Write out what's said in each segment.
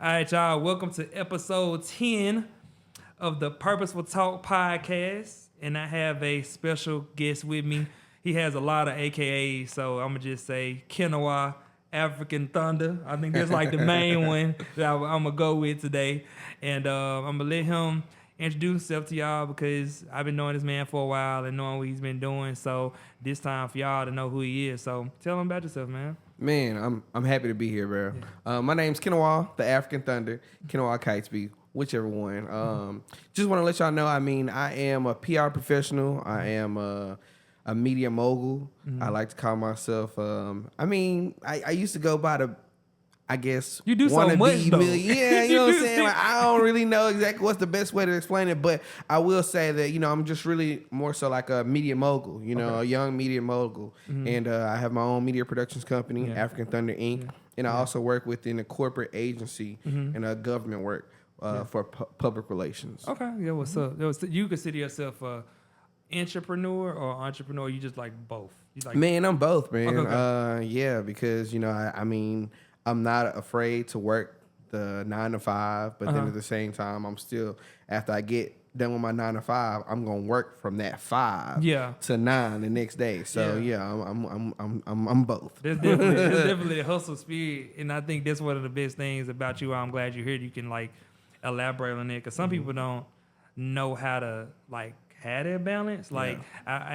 All right, y'all. Welcome to episode 10 of the Purposeful Talk podcast. And I have a special guest with me. He has a lot of AKAs, so I'm going to just say Kinnawa African Thunder. I think that's like the main one that I'm going to go with today. And I'm going to let him introduce himself to y'all because I've been knowing this man for a while and knowing what he's been doing. So this time for y'all to know who he is. So tell him about yourself, man. Man, I'm happy to be here, bro. Yeah. My name's Kinnawa, the African Thunder, Kinnawa Kiatibi, whichever one. Just want to let y'all know, I am a PR professional. I am a media mogul. I like to call myself, I used to go by the, I guess, you do so much, though. Yeah, you know what I'm saying? Like, I don't really know exactly what's the best way to explain it, but I will say that, I'm just really more so like a media mogul, a young media mogul. And I have my own media productions company, African Thunder, Inc., and I also work within a corporate agency and government work for public relations. Okay, yeah, what's up? You consider yourself a entrepreneur or entrepreneur? You just like both? Man, I'm both, man. Okay. Yeah, because, I'm not afraid to work the 9 to 5, but then at the same time, I'm still, after I get done with my 9 to 5, I'm gonna work from that 5 to 9 the next day. So I'm both. There's definitely a hustle spirit, and I think that's one of the best things about you. I'm glad you're here. You can like elaborate on it because some people don't know how to like have that balance. Like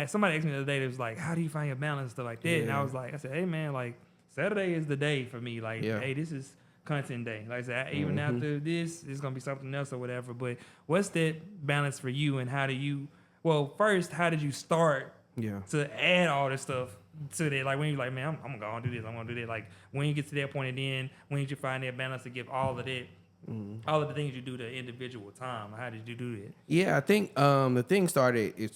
somebody asked me the other day, they was like, "How do you find your balance?" and stuff like that. And I said, "Hey man, like." Saturday is the day for me. Like, hey, this is content day. Like I said, even after this, it's going to be something else or whatever. But what's that balance for you, and how do you, first, how did you start to add all this stuff to that? Like, when you're like, man, I'm going to go and do this, I'm going to do that. Like, when you get to that point, and then when did you find that balance to give all of that, all of the things you do to individual time? How did you do that? Yeah, I think the thing started,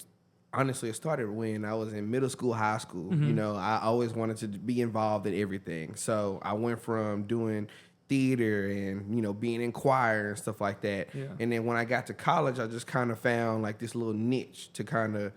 honestly, it started when I was in middle school, high school. I always wanted to be involved in everything. So I went from doing theater and, being in choir and stuff like that. Yeah. And then when I got to college, I just kind of found like this little niche to kind of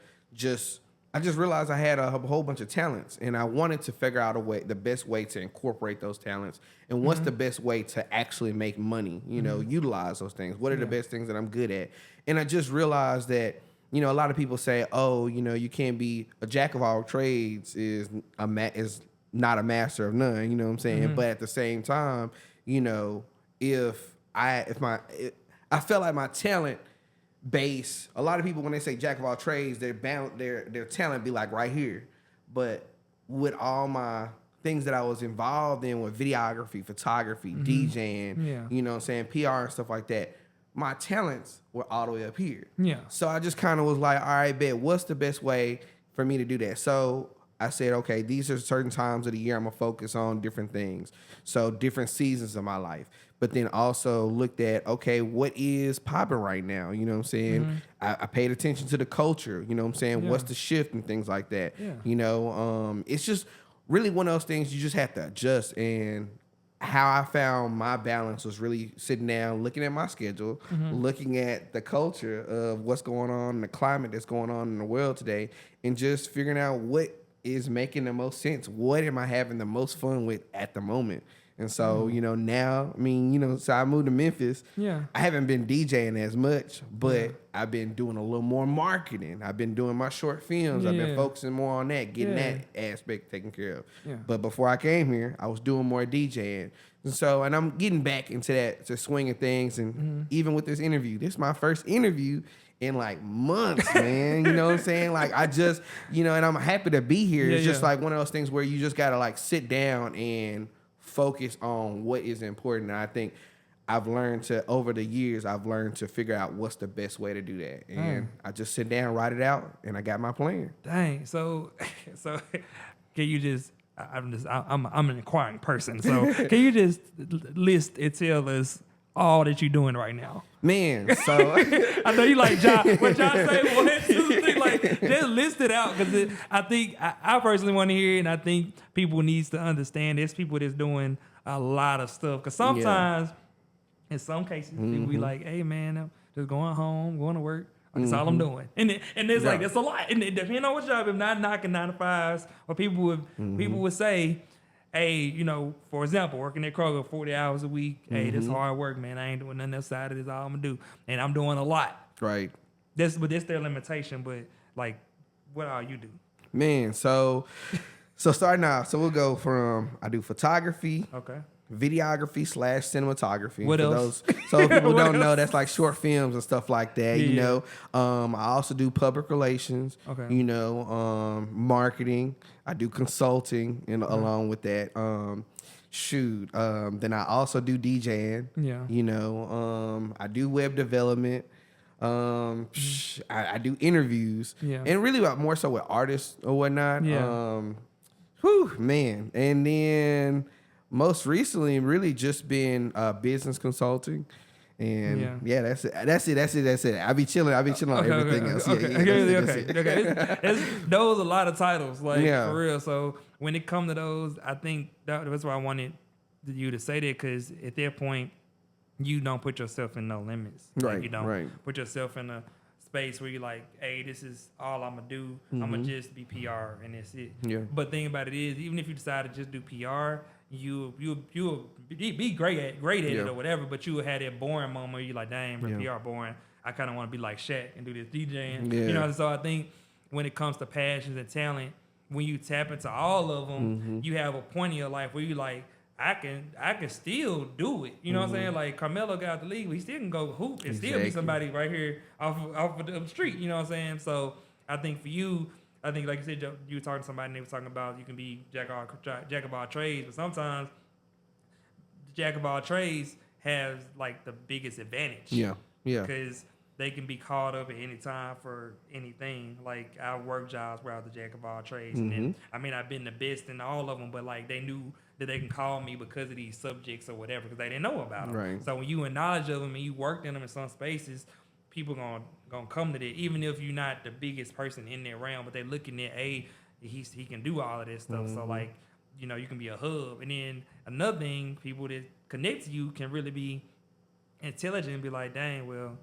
I just realized I had a whole bunch of talents, and I wanted to figure out the best way to incorporate those talents, and what's the best way to actually make money, utilize those things. What are the best things that I'm good at? And I just realized that, a lot of people say, you can't be a jack of all trades is not a master of none. You know what I'm saying? But at the same time, if I felt like my talent base, a lot of people when they say jack of all trades, their talent be like right here. But with all my things that I was involved in with videography, photography, DJing, you know what I'm saying, PR and stuff like that, my talents were all the way up here. Yeah. So I just kind of was like, all right, bet, what's the best way for me to do that? So I said, okay, these are certain times of the year I'm going to focus on different things. So different seasons of my life. But then also looked at, okay, what is popping right now? You know what I'm saying? I paid attention to the culture. You know what I'm saying? Yeah. What's the shift and things like that? Yeah. It's just really one of those things you just have to adjust. And how I found my balance was really sitting down, looking at my schedule, looking at the culture of what's going on, the climate that's going on in the world today, and just figuring out what is making the most sense. What am I having the most fun with at the moment? And so, now, so I moved to Memphis. Yeah. I haven't been DJing as much, but I've been doing a little more marketing. I've been doing my short films. I've been focusing more on that, getting that aspect taken care of. Yeah. But before I came here, I was doing more DJing. And so, and I'm getting back into that, to swinging things. And even with this interview, this is my first interview in like months, man. You know what I'm saying? Like I just, and I'm happy to be here. It's just like one of those things where you just got to like sit down and focus on what is important. And I think over the years, I've learned to figure out what's the best way to do that. And I just sit down, write it out, and I got my plan. Dang. So can you just, I'm an inquiring person. So can you just list and tell us all that you're doing right now? Man, so I know you like John. What John say? 1, 2, 3. Like just list it out because I think I personally want to hear it, and I think people needs to understand. There's people that's doing a lot of stuff because sometimes, in some cases, people be like, "Hey man, I'm just going home, going to work. That's all I'm doing." And it's like that's a lot. And it depends on what job. If not knocking 9 to 5s, or people would say, hey, you know, for example, working at Kroger 40 hours a week. Hey, this Mm-hmm. hard work, man. I ain't doing nothing outside of this. All I'm gonna do, and I'm doing a lot. Right. That's their limitation. But like, what all you do? Man, so starting out, so we'll go from I do photography, Okay. videography / cinematography. What For else? those, so if people What don't know, else? that's like short films and stuff like that. You Yeah. know, I also do public relations. Okay. You know, marketing. I do consulting, and along with that, then I also do DJing. Yeah. You know, I do web development. I do interviews. Yeah. And really more so with artists or whatnot. Yeah. Whew, man. And then most recently, really just been business consulting. And that's it. I be chilling on everything else. Okay. Those a lot of titles, like Yeah. for real. So when it come to those, I think that's why I wanted you to say that, because at that point, you don't put yourself in no limits. Like, Right, you don't right. put yourself in a space where you're like, hey, this is all I'm gonna do. I'm gonna just be PR and that's it. Yeah. But the thing about it is, even if you decide to just do PR, you'll be great at Yeah. it or whatever, but you will have that boring moment where you're like, dang, bro, Yeah. PR boring. I kind of want to be like Shaq and do this DJing. Yeah. You know, so I think when it comes to passions and talent, when you tap into all of them, you have a point in your life where you like, I can still do it. You know what I'm saying? Like Carmelo got out the league, but he still can go hoop and still be somebody right here off of the street. You know what I'm saying? So I think for you, I think like you said, you were talking to somebody and they were talking about you can be jack of all trades, but sometimes the jack of all trades has like the biggest advantage. Yeah. Because they can be called up at any time for anything. Like our work jobs where I was the jack of all trades. And then, I mean, I've been the best in all of them, but like they knew that they can call me because of these subjects or whatever, because they didn't know about them. Right. So when you in knowledge of them and you worked in them in some spaces, people gonna come to that, even if you're not the biggest person in that realm, but they looking at, hey, he can do all of this stuff. So like, you know, you can be a hub. And then another thing, people that connect to you can really be intelligent and be like, dang, well,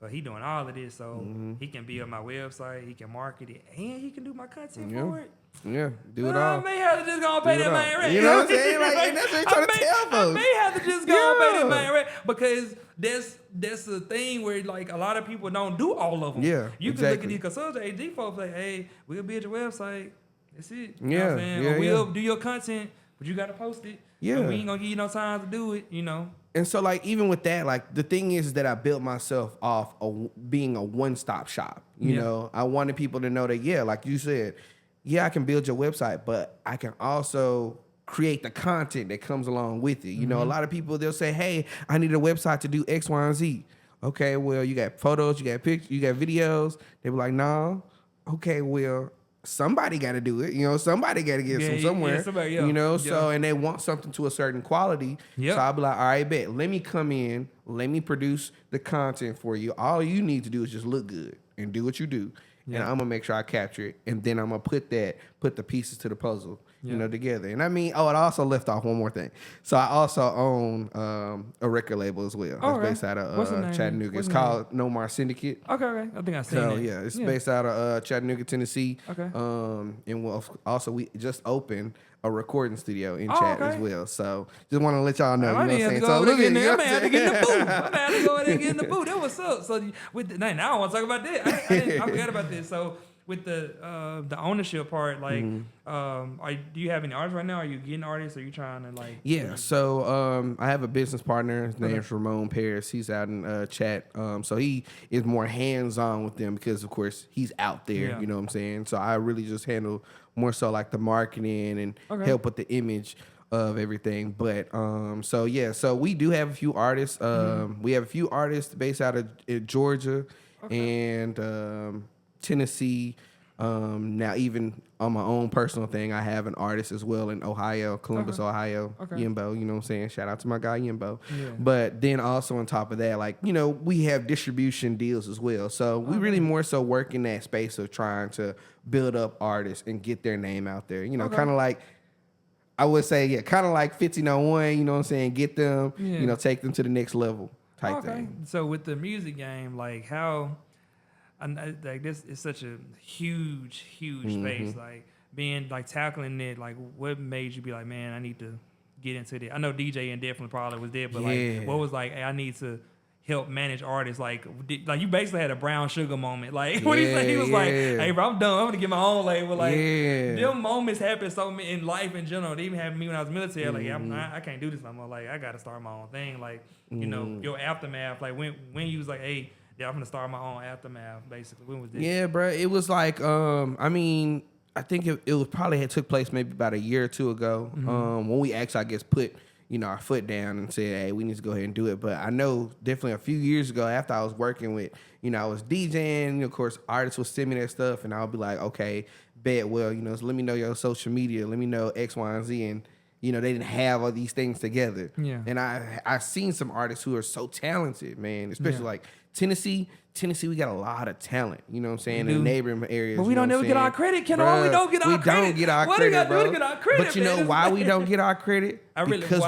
he doing all of this, so he can be on my website, he can market it, and he can do my content for it. Yeah, do it all. I may have to just go and pay that man rent. You know what I'm saying? Like, and that's what you're trying to tell I folks. may have to just go and pay that man rent, because that's the thing where like a lot of people don't do all of them. Yeah, you can look at exactly. these consultant AD folks like, hey, we'll build your website. That's it. You know Yeah, what I'm saying? yeah, Or we'll yeah. do your content, but you got to post it. Yeah. And we ain't gonna give you no time to do it. You know. And so, like, even with that, like, the thing is that I built myself off of being a one-stop shop. You know, I wanted people to know that, yeah, like you said, yeah, I can build your website, but I can also create the content that comes along with it. You know, a lot of people, they'll say, hey, I need a website to do X, Y, and Z. Okay, well, you got photos, you got pictures, you got videos. They were like, no. Okay, well, somebody got to do it. You know, somebody got to get some somewhere. Somebody, you know, so, and they want something to a certain quality. Yeah. So I'll be like, all right, bet. Let me come in. Let me produce the content for you. All you need to do is just look good and do what you do. And I'm going to make sure I capture it. And then I'm going to put the pieces to the puzzle, you know, together. And I mean, it also left off one more thing. So I also own a record label as well. Oh, It's okay. based out What's the of name? Chattanooga. What's It's the name? called No More Syndicate. Okay. I think I seen So it. yeah, it's based out of Chattanooga, Tennessee. Okay. And also we just opened a recording studio in Oh, Chat okay. as well. So just want to let y'all know. I You know may what have I'm to saying? go So over look there at and you. get know I may what have to I'm get in the saying? booth. I may have to go over there and get in the booth. That was up. So now I want to talk about that. I forgot about this. So with the ownership part, like, do you have any artists right now? Are you getting artists? Or are you trying to like? Yeah, so I have a business partner. His name's Ramon Paris. He's out in Chat. So he is more hands-on with them because, of course, he's out there. Yeah. You know what I'm saying? So I really just handle more so like the marketing and help with the image of everything. But so we do have a few artists. We have a few artists based out of Georgia and Tennessee. Now, even on my own personal thing, I have an artist as well in Ohio, Columbus, Ohio, Yimbo. You know what I'm saying? Shout out to my guy Yimbo. Yeah. But then also on top of that, like, you know, we have distribution deals as well. So we really more so work in that space of trying to build up artists and get their name out there. You know, kind of like, I would say, kind of like 1501, you know what I'm saying? Get them, you know, take them to the next level type thing. So with the music game, like how, I know, like this is such a huge space. Like being like tackling it, like what made you be like, man, I need to get into it? I know DJing definitely probably was there, but like what was like, hey, I need to help manage artists? Like you basically had a Brown Sugar moment. Like what he said, he was like, hey bro, I'm done, I'm gonna get my own label. Like them moments happen so many in life in general. They even happened to me when I was military. Like I can't do this no more. Like I gotta start my own thing. Like you know, your aftermath, like when you was like, hey, yeah, I'm gonna start my own aftermath, basically. When was this? Yeah, bro. It was like, I mean, I think it was probably had took place maybe about a year or two ago. When we actually, I guess, put, you know, our foot down and said, hey, we need to go ahead and do it. But I know definitely a few years ago, after I was working with, you know, I was DJing, you know, of course, artists would send me that stuff, and I would be like, okay, bet, well, you know, so let me know your social media, let me know X, Y, and Z, and you know, they didn't have all these things together. Yeah. And I've seen some artists who are so talented, man, especially like Tennessee, we got a lot of talent, you know what I'm saying, in the neighboring areas. But we don't never get our credit, Kinnawa. We don't get our credit. We don't get our what credit, do bro. to get our credit, but you know why we don't get our credit? Because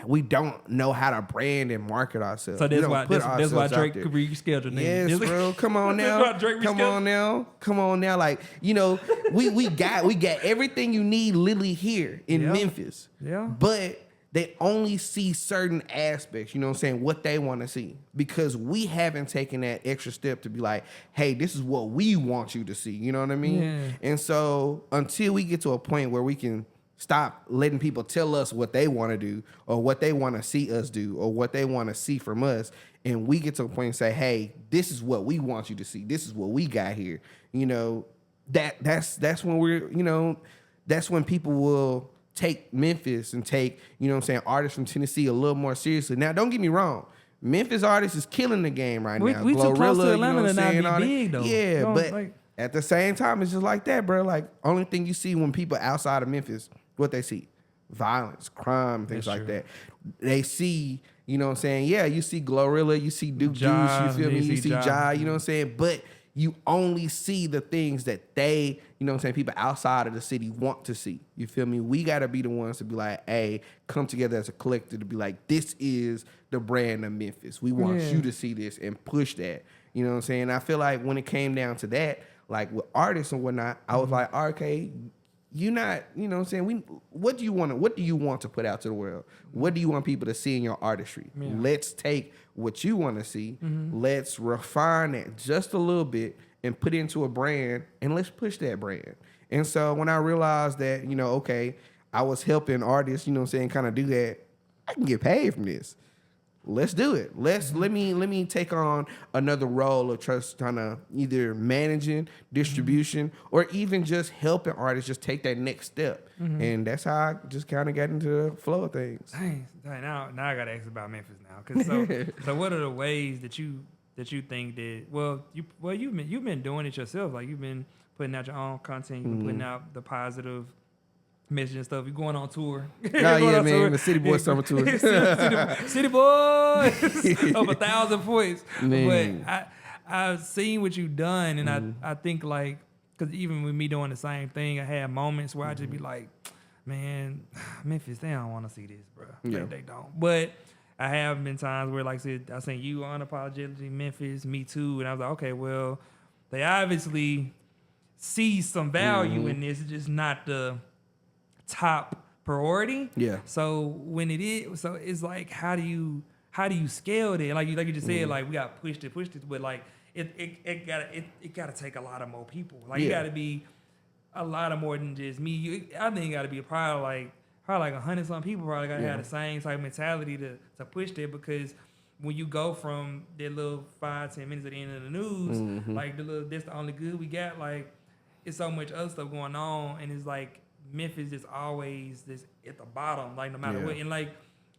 we don't know how to brand and market ourselves. So that's why Drake could reschedule niggas. Yes, bro. Come on now. Come on now. Like, you know, we got everything you need literally here in Memphis. Yeah. But they only see certain aspects, you know what I'm saying, what they want to see. Because we haven't taken that extra step to be like, hey, this is what we want you to see. You know what I mean? Yeah. And so until we get to a point where we can stop letting people tell us what they want to do or what they want to see us do or what they want to see from us, and we get to a point and say, hey, this is what we want you to see. This is what we got here. You know, that's when we're, you know, that's when people will take Memphis and take, you know what I'm saying, artists from Tennessee a little more seriously. Now, don't get me wrong. Memphis artists is killing the game right now. We too close to Atlanta you know to not be big, though. Yeah, but at the same time, it's just like that, bro. Like, only thing you see when people outside of Memphis, what they see? Violence, crime, things like that. They see, you know what I'm saying? Yeah, you see Glorilla, you see Duke Juice, you feel me? You see Jai, you know what I'm saying? But you only see the things that they, you know what I'm saying, people outside of the city want to see. You feel me? We got to be the ones to be like, hey, come together as a collective to be like, this is the brand of Memphis. We want you to see this and push that. You know what I'm saying? I feel like when it came down to that, like with artists and whatnot, I was like, okay, you not, you know what I'm saying? What do you want to put out to the world? What do you want people to see in your artistry? Yeah. Let's take what you want to see. Let's refine it just a little bit and put it into a brand, and let's push that brand. And so when I realized that, you know, okay, I was helping artists, you know what I'm saying, kind of do that, I can get paid from this. Let's do it. Let me take on another role of trying to either managing distribution or even just helping artists just take that next step. And that's how I just kind of got into the flow of things. Dang, now I gotta ask about Memphis now. Cause so what are the ways that you think that you've been doing it yourself, like you've been putting out your own content, you've been putting out the positive message and stuff. You're going on tour. Oh yeah, man. Tour. The City Boys summer tour. City Boys of 1,000 points. Man. But I've seen what you've done, and I think like, because even with me doing the same thing, I had moments where I just be like, man, Memphis, they don't want to see this, bro. Yeah. They don't. But I have been times where, like I said, I seen you unapologetically Memphis, me too, and I was like, okay, well, they obviously see some value in this. It's just not the top priority. Yeah. So when it is, so it's like, how do you scale that? Like you just said, like we got pushed it, but like it gotta take a lot of more people. Like it gotta be a lot of more than just me. I think it gotta be probably like 100 some people probably gotta have the same type of mentality to push that, because when you go from that little 5-10 minutes at the end of the news, like that's the only good we got. Like it's so much other stuff going on, and it's like Memphis is always this at the bottom, like no matter what. And like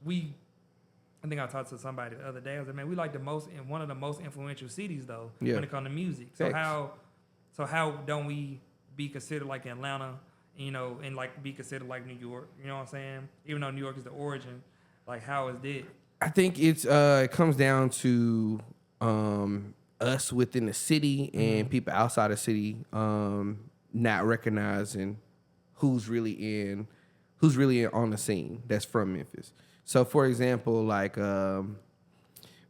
I think I talked to somebody the other day. I was like, man, we like one of the most influential cities though when it comes to music. So how don't we be considered like Atlanta, you know, and like be considered like New York? You know what I'm saying? Even though New York is the origin, like how is that? I think it comes down to us within the city and people outside the city not recognizing who's really on the scene that's from Memphis. So for example, like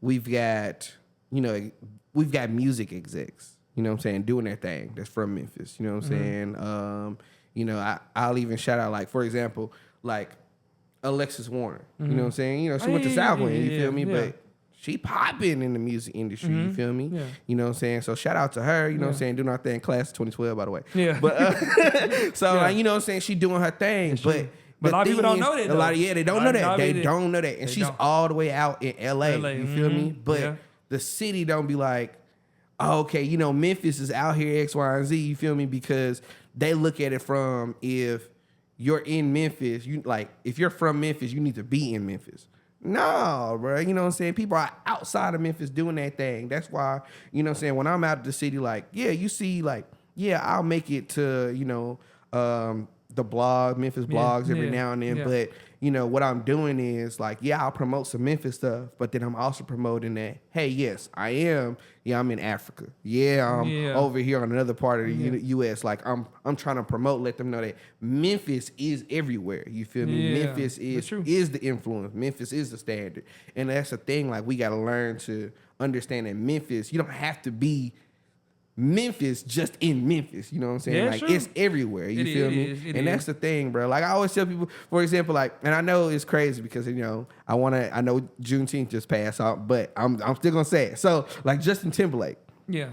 we've got music execs, you know what I'm saying, doing their thing that's from Memphis, you know what I'm saying? You know, I'll even shout out, like, for example, like Alexis Warner. You know what I'm saying? You know, she went to Southwind, you feel me? But she popping in the music industry, you feel me? Yeah. You know what I'm saying? So shout out to her, you know what I'm saying? Doing her thing, class of 2012, by the way. Yeah. But so like, you know what I'm saying? She doing her thing. But a lot of people don't know that, though. They don't know that. They don't know that. And she's all the way out in LA. You feel me? But the city don't be like, oh, okay, you know, Memphis is out here X, Y, and Z, you feel me? Because they look at it from, if you're in Memphis, if you're from Memphis, you need to be in Memphis. No, bro. You know what I'm saying? People are outside of Memphis doing that thing. That's why, you know what I'm saying, when I'm out of the city, like, yeah, you see, like, yeah, I'll make it to, you know, the blog, Memphis blogs every now and then. But, you know, what I'm doing is, like, yeah, I'll promote some Memphis stuff, but then I'm also promoting that, hey, yes, I am. Yeah, I'm in Africa. Yeah, I'm over here on another part of the U.S. Like, I'm trying to promote, let them know that Memphis is everywhere. You feel me? Yeah, Memphis is the influence. Memphis is the standard. And that's the thing. Like, we got to learn to understand that Memphis, you don't have to be Memphis just in Memphis. You know what I'm saying? Yeah, like, true. it's everywhere. You feel me? And that's the thing, bro. Like, I always tell people, for example, like, and I know it's crazy because, you know, I know Juneteenth just passed out, but I'm still going to say it. So, like, Justin Timberlake. Yeah.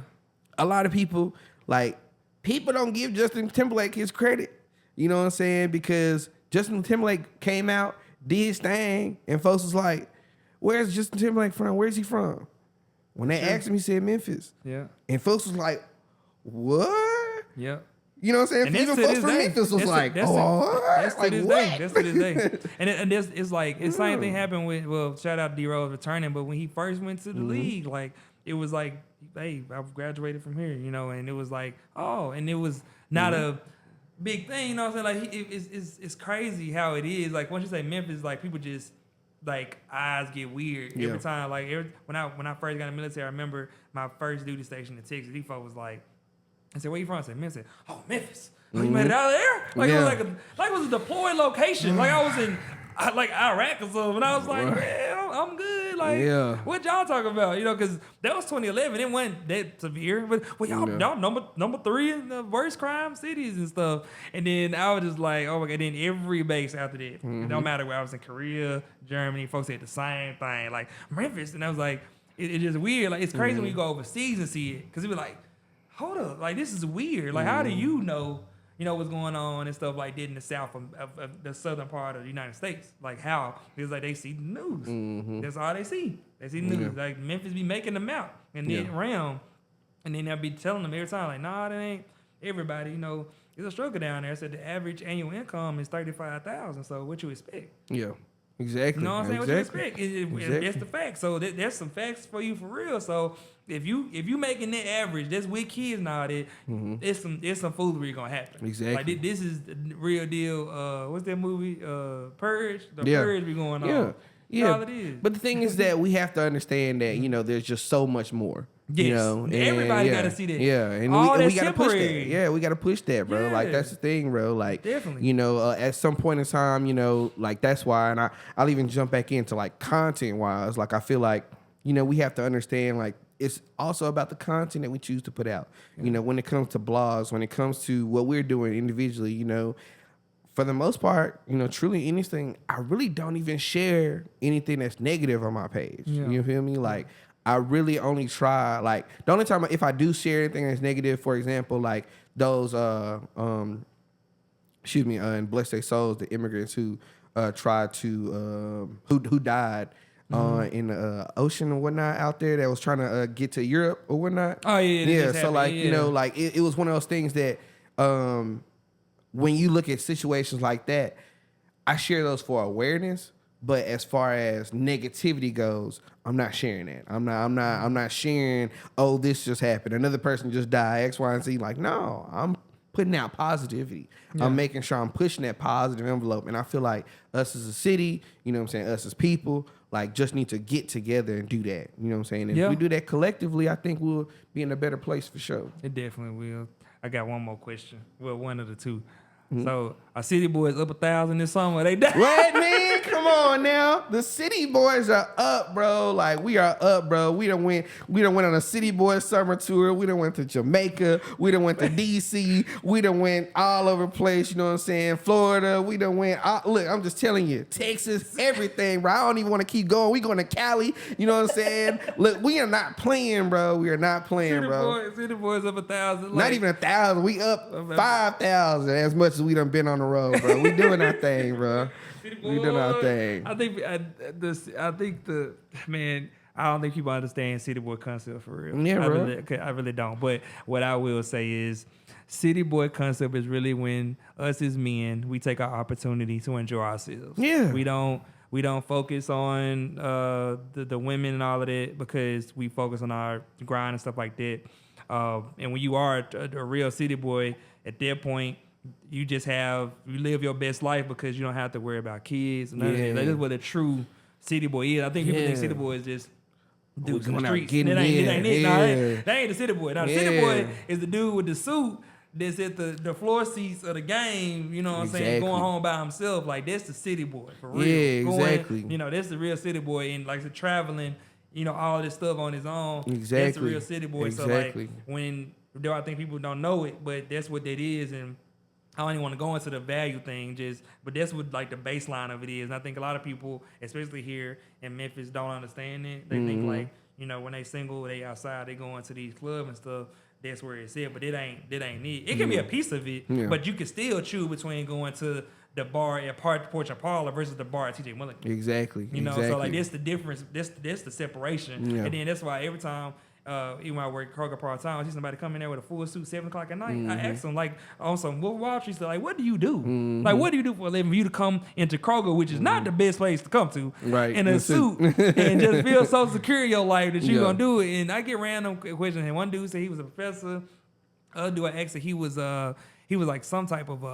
A lot of people, like, people don't give Justin Timberlake his credit. You know what I'm saying? Because Justin Timberlake came out, did his thing, and folks was like, where's Justin Timberlake from? Where's he from? When they asked him, he said Memphis. Yeah. And folks was like, what? Yeah. You know what I'm saying? And Even folks from Memphis was like, oh, that's like, to this what? day. That's to this day. And it's like, the same thing happened with, well, shout out D-Rose returning, but when he first went to the league, like, it was like, hey, I've graduated from here, you know, and it was like, oh, and it was not a big thing, you know what I'm saying? Like, it's crazy how it is. Like, once you say Memphis, like, people just, like, eyes get weird every time. Like, when I first got in the military, I remember my first duty station in Texas. These folks was like, I said, where you from? I said, Memphis. Oh, Memphis. Oh, you made it out of there? Like, it was like it was a deployed location. Like, I was in like Iraq or something, and I was like, man, I'm good. Like, what y'all talking about? You know, because that was 2011. It wasn't that severe, but y'all number 3 in the worst crime cities and stuff. And then I was just like, oh my god. Then every base after that, it don't matter where I was in Korea, Germany, folks said the same thing, like Memphis, and I was like, it's just weird. Like, it's crazy when you go overseas and see it, because it was like, hold up, like, this is weird. Like, how do you know what's going on and stuff like that in the south of the southern part of the United States? Like, how? Because, like, they see the news. That's all they see. They see the news. Like, Memphis be making them out and then around, and then they'll be telling them every time, like, nah, that ain't everybody. You know, it's a struggle down there. I said the average annual income is $35,000. So what you expect? Yeah. Exactly. You know what I'm saying? Exactly. What you expect? That's the fact. So there's some facts for you for real. So if you making that average, that's with kids now. That it's some foolery gonna happen. Exactly. Like, this is the real deal. What's that movie? Purge. The Purge be going on. Yeah. That's all it is. But the thing is that we have to understand that, you know, there's just so much more. Yes. You know, and everybody got to see that. Yeah, and we got to push that. Yeah, we got to push that, bro. Yeah. Like, that's the thing, bro. Like, definitely. You know, at some point in time, you know, like, that's why, and I'll even jump back into, like, content-wise. Like, I feel like, you know, we have to understand, like, it's also about the content that we choose to put out. Yeah. You know, when it comes to blogs, when it comes to what we're doing individually, you know, for the most part, you know, truly anything, I really don't even share anything that's negative on my page. Yeah. You feel me? Like, I really only try, like, the only time if I do share anything that's negative, for example, like those, and bless their souls, the immigrants who tried to, who died in the ocean or whatnot out there that was trying to get to Europe or whatnot. Oh, yeah. Yeah, so like, you know, like it was one of those things that when you look at situations like that, I share those for awareness. But as far as negativity goes, I'm not sharing that. I'm not sharing, oh, this just happened, another person just died, X, Y, and Z. Like, no, I'm putting out positivity. Yeah. I'm making sure I'm pushing that positive envelope. And I feel like us as a city, you know what I'm saying, us as people, like, just need to get together and do that. You know what I'm saying? And if we do that collectively, I think we'll be in a better place for sure. It definitely will. I got one more question. Well, one of the two. So, our city boys up 1,000 this summer. They died. What, man? Come Come on now. The city boys are up, bro. Like, we are up, bro. We done went on a city boys summer tour. We done went to Jamaica. We done went to DC. We done went all over the place, you know what I'm saying? Florida. We done went, look, I'm just telling you, Texas, everything, bro. I don't even want to keep going. We going to Cali, you know what I'm saying? Look, we are not playing, bro. We are not playing, bro. City boys up 1,000. Like, not even 1,000. We up 5,000 as much as we done been on the road, bro. We doing our thing, bro. We doing our thing. I think I don't think people understand City Boy concept for real. Yeah, bro. I really don't. But what I will say is, City Boy concept is really when us as men, we take our opportunity to enjoy ourselves. Yeah. We don't focus on the women and all of that, because we focus on our grind and stuff like that. And when you are a real city boy, at that point, you live your best life, because you don't have to worry about kids. And that is what a true city boy is. I think people think city boy is just dudes in the streets. That ain't it. That ain't the city boy. Now, the city boy is the dude with the suit that's at the floor seats of the game, you know what I'm saying, going home by himself. Like, that's the city boy, for real. Yeah, exactly. That's the real city boy. And like the traveling, all this stuff on his own. Exactly. That's the real city boy. Exactly. So like, I think people don't know it, but that's what that is. And I don't even want to go into the value thing, but that's what like the baseline of it is. And I think a lot of people, especially here in Memphis, don't understand it. They think like, when they single, they outside, they go into these clubs and stuff. That's where it's at, but it ain't it. It can be a piece of it, but you can still choose between going to the bar at Porch and Parlor versus the bar at TJ Mulligan. Exactly. So like that's the difference. That's the separation. Yeah. And then that's why every time, even when I work Kroger part time, I see somebody come in there with a full suit, 7:00 at night. I ask them like on some Wall Street stuff, like, what do you do? Like, what do you do for a living for you to come into Kroger, which is not the best place to come to, in a suit and just feel so secure in your life that you're gonna do it? And I get random questions. And one dude said he was a professor. Other dude I asked, he was like some type of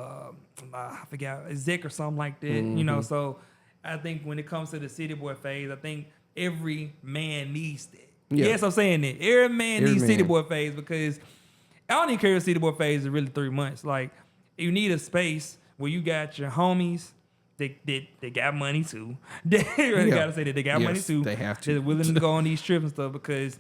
I forgot, exec or something like that. So I think when it comes to the city boy phase, I think every man needs that. Yeah. Yes, I'm saying that. Every man needs city boy phase, because I don't even care if city boy phase is really 3 months. Like, you need a space where you got your homies. They got money too. They gotta say that they got money too. They have to. They're willing to go on these trips and stuff, because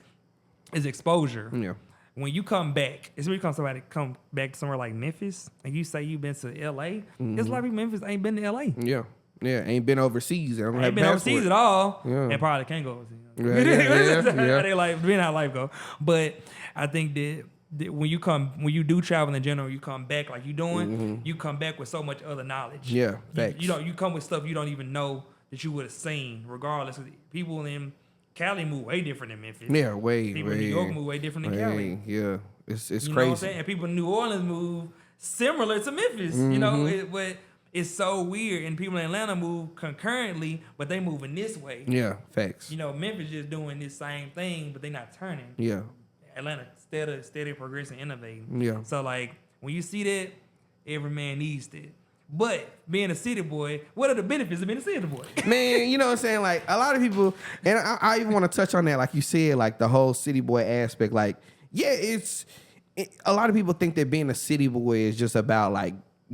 it's exposure. Yeah. When you come back, especially when somebody come back to somewhere like Memphis, and you say you've been to LA, there's a lot of people in Memphis ain't been to LA. Yeah. Yeah, ain't been overseas. Ain't been overseas at all, and probably can't go overseas. They like being how life go. But I think that when you do travel in general, you come back like you doing. You come back with so much other knowledge. Yeah, facts. You come with stuff you don't even know that you would have seen. Regardless, people in Cali move way different than Memphis. Yeah, people in New York move way different than Cali. Yeah, it's crazy. You know what I'm saying? And people in New Orleans move similar to Memphis. But it's so weird, and people in Atlanta move concurrently, but they moving this way. Yeah, facts. Memphis just doing this same thing, but they not turning. Yeah. Atlanta steady progressing, innovating. Yeah. So like when you see that, every man needs that. But being a city boy, what are the benefits of being a city boy? Man, you know what I'm saying? Like, a lot of people, and I even want to touch on that, like you said, like the whole city boy aspect. Like, yeah, a lot of people think that being a city boy is just about like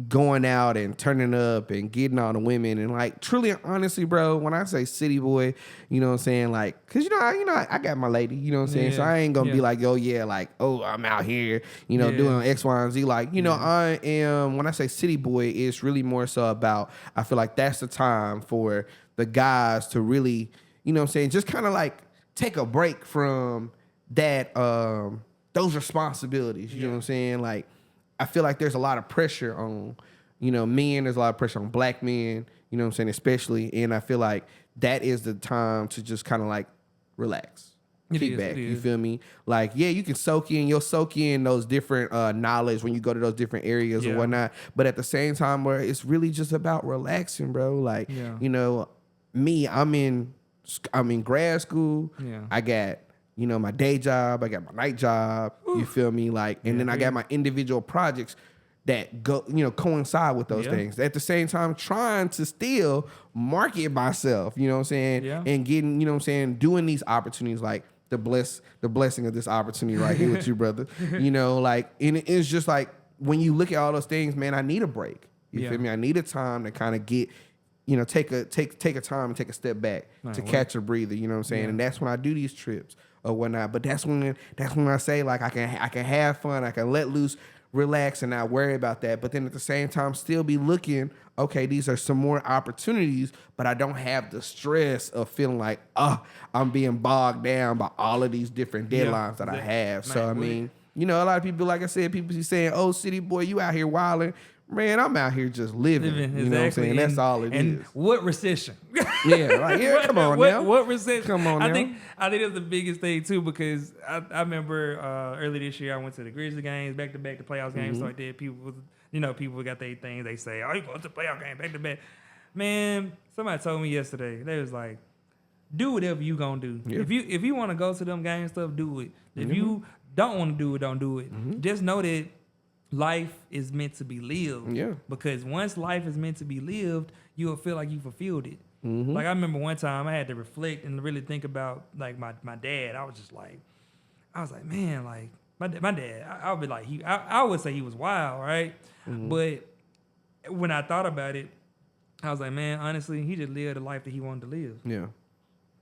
going out and turning up and getting all the women. And like, truly and honestly, bro, when I say city boy, you know what I'm saying? Like, cause I got my lady, you know what I'm saying? So I ain't gonna be like, I'm out here, doing X, Y, and Z. Like, I am, when I say city boy, it's really more so about, I feel like that's the time for the guys to really, you know what I'm saying, just kind of like take a break from that, those responsibilities, you know what I'm saying? Like, I feel like there's a lot of pressure on, men. There's a lot of pressure on black men, you know what I'm saying, especially. And I feel like that is the time to just kind of like relax, kick back. You feel me? Like, yeah, you can you'll soak in those different knowledge when you go to those different areas and whatnot. But at the same time, where it's really just about relaxing, bro. Like, me, I'm in grad school. Yeah. I got my day job, I got my night job, you feel me? Like, and then I got my individual projects that go, coincide with those things. At the same time, trying to still market myself, you know what I'm saying? Yeah. And getting, doing these opportunities, like the blessing of this opportunity right here with you, brother. Like, and it's just like, when you look at all those things, man, I need a break. You feel me? I need a time to kind of get you know, take a time and take a step back to catch a breather. You know what I'm saying? Yeah. And that's when I do these trips or whatnot. But that's when I say like I can have fun, I can let loose, relax, and not worry about that. But then at the same time, still be looking. Okay, these are some more opportunities, but I don't have the stress of feeling like, I'm being bogged down by all of these different deadlines that I have. So I mean, you know, a lot of people, like I said, people be saying, "Oh, city boy, you out here wilding." Man, I'm out here just living. You know what I'm saying? That's all it is. And what recession? Come on now. What recession? Come on now. I think that's the biggest thing too, because I remember early this year I went to the Grizzly games back to back, the playoffs games, so I did. People got their things. They say, "Oh, you going to the playoff game back to back?" Man, somebody told me yesterday. They was like, "Do whatever you gonna do. Yeah. If you want to go to them game stuff, do it. If you don't want to do it, don't do it. Just know that life is meant to be lived. Yeah. Because once life is meant to be lived, you'll feel like you fulfilled it. Like I remember one time I had to reflect and really think about like my dad. I was like, man, like my dad. I would be like I would say he was wild, right? But when I thought about it, I was like, man, honestly, he just lived the life that he wanted to live. Yeah.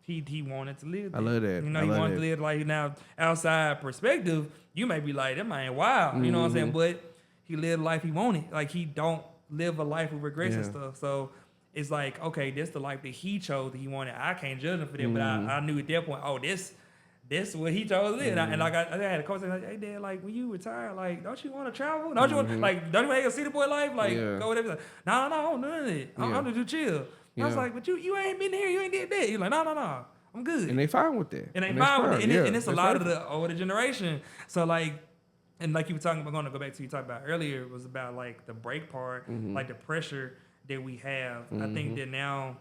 He wanted to live that. I love that. You know, he wanted to live like now outside perspective, you may be like, that man wild. You know what I'm saying? But he lived the life he wanted. Like he don't live a life with regrets and stuff. So it's like, okay, this the life that he chose that he wanted. I can't judge him for that, but I knew at that point, this what he chose to live. And like I had a coach like, hey dad, like when you retire, like don't you want to travel? Don't you want like don't you want to see the boy life? Like go whatever. Like, no, I don't do none of it. I'm just chill. I was like, but you ain't been here, you ain't did that. You're like, no, I'm good. And they fine with that. And they fine with it. And it's a lot of the older generation. So like, and like you were talking about, going to go back to you talked about earlier, was about like the break part, like the pressure that we have. I think that now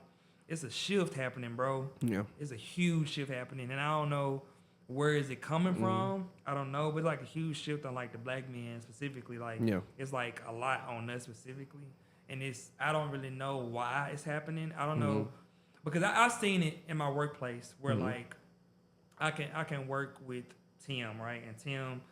it's a shift happening, bro. Yeah. It's a huge shift happening. And I don't know where is it coming from. I don't know, but it's like a huge shift on like the black men specifically. Like it's like a lot on us specifically. And I don't really know why it's happening. I don't know. Because I've seen it in my workplace where like I can work with Tim, right? And Tim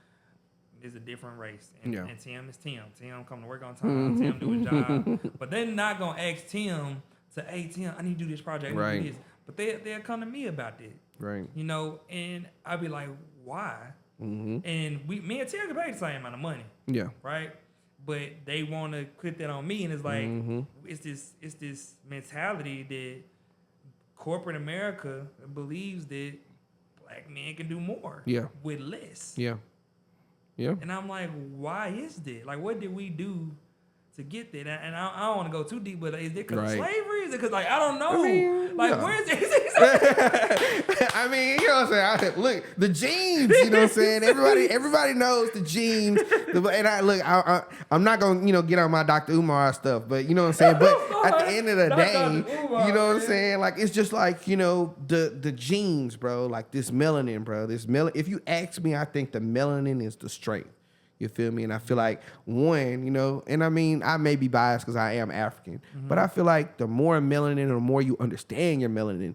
is a different race. And Tim is Tim. Tim come to work on time. Tim do his job. But they're not going to ask Tim to, hey, Tim, I need to do this project. I need to do this. But they'll come to me about that. Right. You know, and I'll be like, why? And me and Tim can pay the same amount of money. Yeah. Right? But they want to put that on me. And it's like, it's this mentality that corporate America believes that black men can do more with less. Yeah. And I'm like, why is that? Like, what did we do to get that? And I don't want to go too deep, but is it because of slavery? Is it because, like, I don't know. Where is it? I mean, you know what I'm saying? Look, the genes, you know what I'm saying? Everybody knows the genes. And I'm not going to, you know, get on my Dr. Umar stuff, but you know what I'm saying? But at the end of the day, you know what I'm saying? Like, it's just like, you know, the genes, bro, like this melanin, bro. If you ask me, I think the melanin is the strength. You feel me? And I feel like one, you know, and I mean, I may be biased because I am African, but I feel like the more melanin or the more you understand your melanin,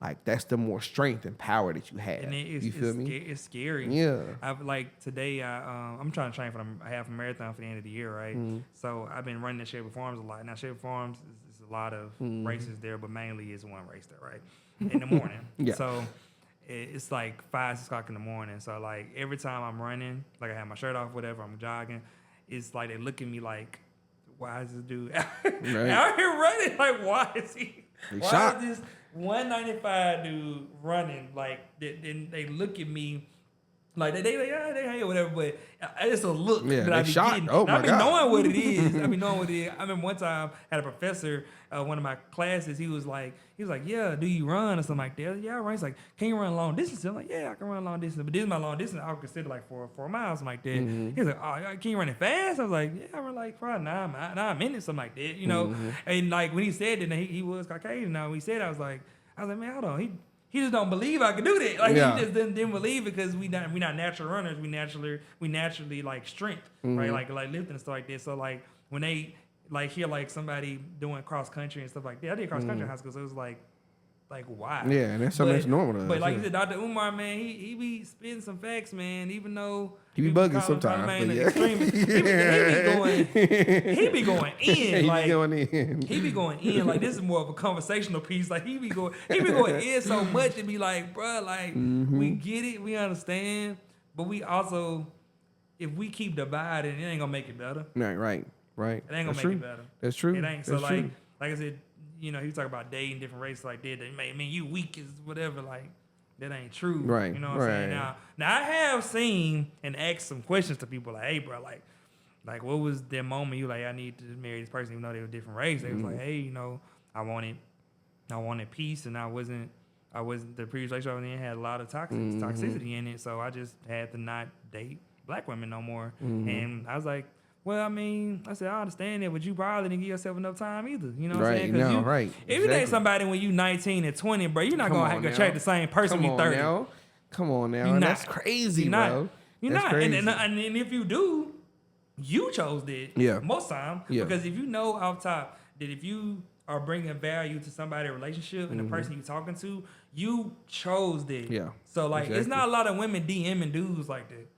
like that's the more strength and power that you have. And you feel me? It's scary. Yeah. Like today, I'm trying to train for a half marathon for the end of the year, right? So I've been running at Shelby Farms a lot. Now Shelby Farms is a lot of races there, but mainly is one race there, right? In the morning. So it's like 5, 6 o'clock in the morning. So like every time I'm running, like I have my shirt off, whatever, I'm jogging, it's like they look at me like, why is this dude out here running? Like, why is this 195 dude running? Like, then they look at me like they hey whatever, but it's a look that I be getting. Oh my God. I be knowing what it is. I remember one time I had a professor, one of my classes. He was like, yeah, do you run or something like that? Yeah, I run. He's like, can you run long distance? I'm like, yeah, I can run long distance, but this is my long distance. I would consider like 4 miles, something like that. He's like, oh, can you run it fast? I was like, yeah, I run like probably 9 minutes, something like that, you know. And like when he said that, he was Caucasian. Now when he said, I was like, man, hold on, he just don't believe I can do that. Like he just didn't believe it because we not natural runners. We naturally like strength, right? Like lifting and stuff like that. So like when they like hear like somebody doing cross country and stuff like that. I did cross country in high school, so it was like Like, why? Yeah, and that's something that's normal to us. But like you said, Dr. Umar, man, he be spitting some facts, man. Even though he be bugging sometimes, but yeah. he be going in. He like be going in. He be going in. Like, this is more of a conversational piece. Like, he be going in so much and be like, bruh, like, we get it, we understand, but we also, if we keep dividing, it ain't gonna make it better. Right. It ain't gonna make it better. That's true. It ain't. So like I said, you know, he was talking about dating different races like that. That mean you weak as whatever. Like, that ain't true. Right. You know what I'm saying? Now I have seen and asked some questions to people like, hey, bro, like what was that moment you like, I need to marry this person even though they were different race? They was like, hey, you know, I wanted peace, and I wasn't the previous relationship I was in had a lot of toxicity in it, so I just had to not date black women no more. And I was like, well, I mean, I said, I understand that, but you probably didn't give yourself enough time either. You know what I'm saying? Right. If you date somebody when you 19 and 20, bro, you're not going to have to attract the same person when you 30. Come on now. That's crazy, bro. You're not. Crazy. And if you do, you chose that. Yeah. Most time. Yeah. Because if you know off top that if you are bringing value to somebody's relationship and the person you're talking to, you chose that. Yeah. So, like, it's not a lot of women DMing dudes like that.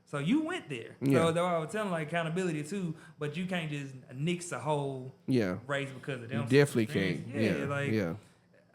So you went there. Yeah. So that's why I was telling, like, accountability too, but you can't just nix a whole race because of them. You definitely can't. Yeah.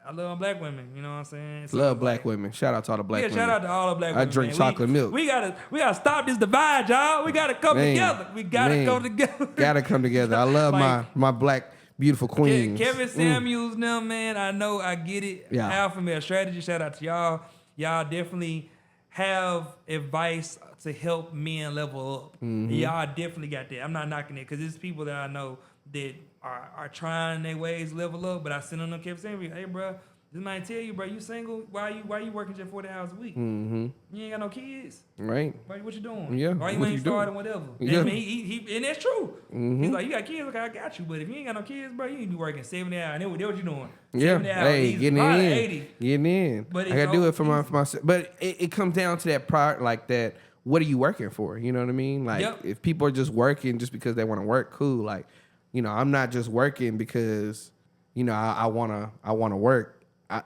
I love black women, you know what I'm saying? So love black women. Shout out to all the black women. Yeah, shout out to all the black women. I drink chocolate milk. We gotta stop this divide, y'all. We gotta come together. We gotta come together. Gotta come together. I love like, my black beautiful queens. Kevin Samuels, them, man. I know, I get it. Yeah. Alpha Male Strategy. Shout out to y'all. Y'all definitely have advice to help men level up. Y'all definitely got that. I'm not knocking it because there's people that I know that are trying their ways to level up, but I send them kept saying, hey, bro, this might tell you, bro, you single? Why you working just 40 hours a week? You ain't got no kids? Right. What you doing? Yeah. Why you ain't starting whatever? Yeah. I mean, and that's true. He's like, you got kids? Okay, I got you. But if you ain't got no kids, bro, you need to be working 70 hours. And then what you doing? Yeah. 70 hours. Hey, getting in. 80. Getting in. But I got to do it for myself. But it comes down to that part, like that, what are you working for? You know what I mean? Like, if people are just working just because they want to work, cool. Like, you know, I'm not just working because, you know, I want to work.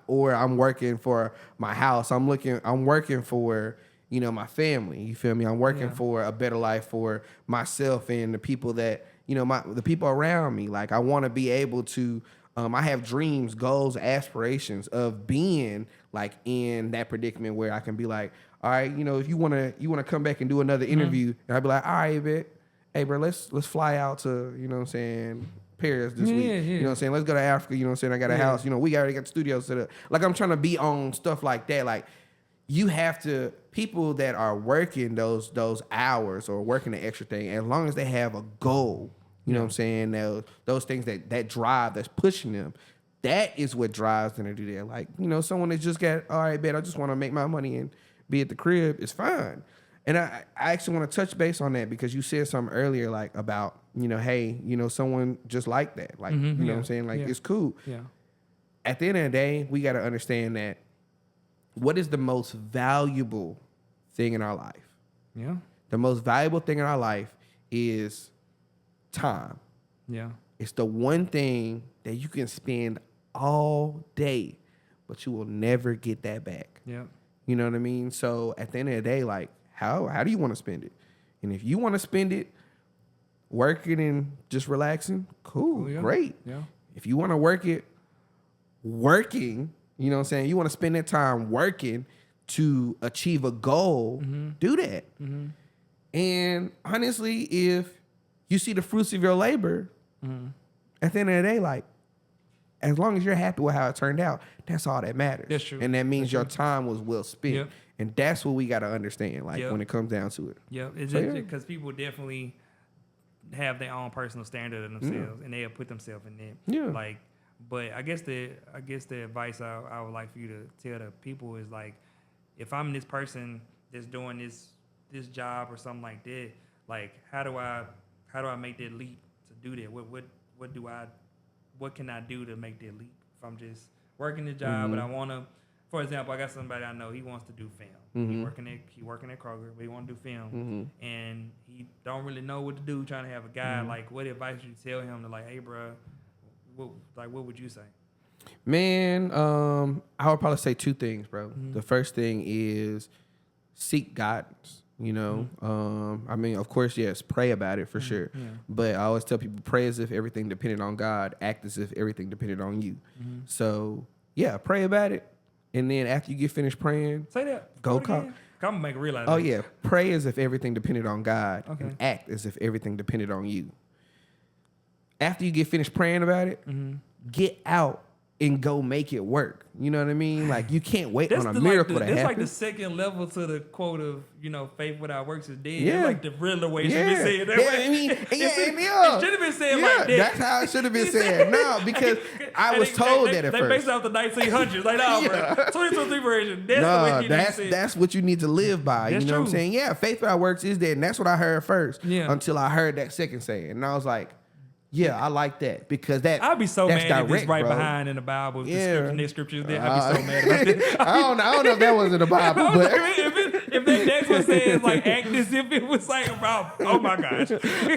Or I'm working for my house. I'm working for, you know, my family. You feel me? I'm working for a better life for myself and the people that, you know, the people around me. Like, I want to be able to, I have dreams, goals, aspirations of being like in that predicament where I can be like, all right, you know, if you want to come back and do another interview, and I'd be like, all right, hey, bro, let's fly out to, you know what I'm saying, Paris this week. You know what I'm saying? Let's go to Africa. You know what I'm saying? I got a house. You know, we already got the studio set up. Like, I'm trying to be on stuff like that. Like, you have to, people that are working those hours or working the extra thing, as long as they have a goal, you know what I'm saying? Those things that drive, that's pushing them, that is what drives them to do that. Like, you know, someone that just got, all right, bet I just want to make my money and be at the crib, it's fine. And I actually want to touch base on that because you said something earlier, like about, you know, hey, you know, someone just like that. Like, you know what I'm saying? Like, it's cool. Yeah. At the end of the day, we got to understand that what is the most valuable thing in our life? Yeah. The most valuable thing in our life is time. Yeah. It's the one thing that you can spend all day, but you will never get that back. Yeah. You know what I mean? So at the end of the day, like, how do you want to spend it? And if you want to spend it working and just relaxing, cool, great. Yeah. If you want to work it working, you know what I'm saying? You want to spend that time working to achieve a goal, do that. And honestly, if you see the fruits of your labor, at the end of the day, like, as long as you're happy with how it turned out, that's all that matters. That's true. And that means your time was well spent. Yep. And that's what we got to understand, like, when it comes down to it. Yeah, it's just because people definitely have their own personal standard of themselves, and they'll put themselves in there. Yeah. Like, but I guess the advice I would like for you to tell the people is, like, if I'm this person that's doing this job or something like that, like, how do I make that leap to do that? What can I do to make that leap? If I'm just working the job and I want to, for example, I got somebody I know, he wants to do film. He working at Kroger, but he want to do film. And he don't really know what to do, trying to have a guy. Like, what advice would you tell him to, like, hey, bro, what would you say? Man, I would probably say two things, bro. Mm-hmm. The first thing is seek guidance. You know, I mean, of course, yes, pray about it for sure. Yeah. But I always tell people, pray as if everything depended on God, act as if everything depended on you. Mm-hmm. So, yeah, pray about it. And then after you get finished praying, say that. Go call. I'm gonna make it realize. Oh, yeah. Pray as if everything depended on God, and act as if everything depended on you. After you get finished praying about it, get out and go make it work. You know what I mean? Like, you can't wait on a miracle to happen. That's like the second level to the quote of, faith without works is dead. Yeah. That's like the realer way it should be said. That way. I mean, it should have been said like that. That's how it should have been said. No, because I was told that at first. They based off the 1900s. Like, no, bro. 2023 version. That's the way it said. That's what you need to live by. That's you know true. what I'm saying? Yeah, faith without works is dead. And that's what I heard first. Yeah. Until I heard that second saying. And I was like, yeah, I like that because I'd be so mad direct, if it's right bro. behind in the Bible. The scriptures there. I'd be so mad about this. I don't know if that was in the Bible, but if that text was saying like act as if it was like about, oh my gosh.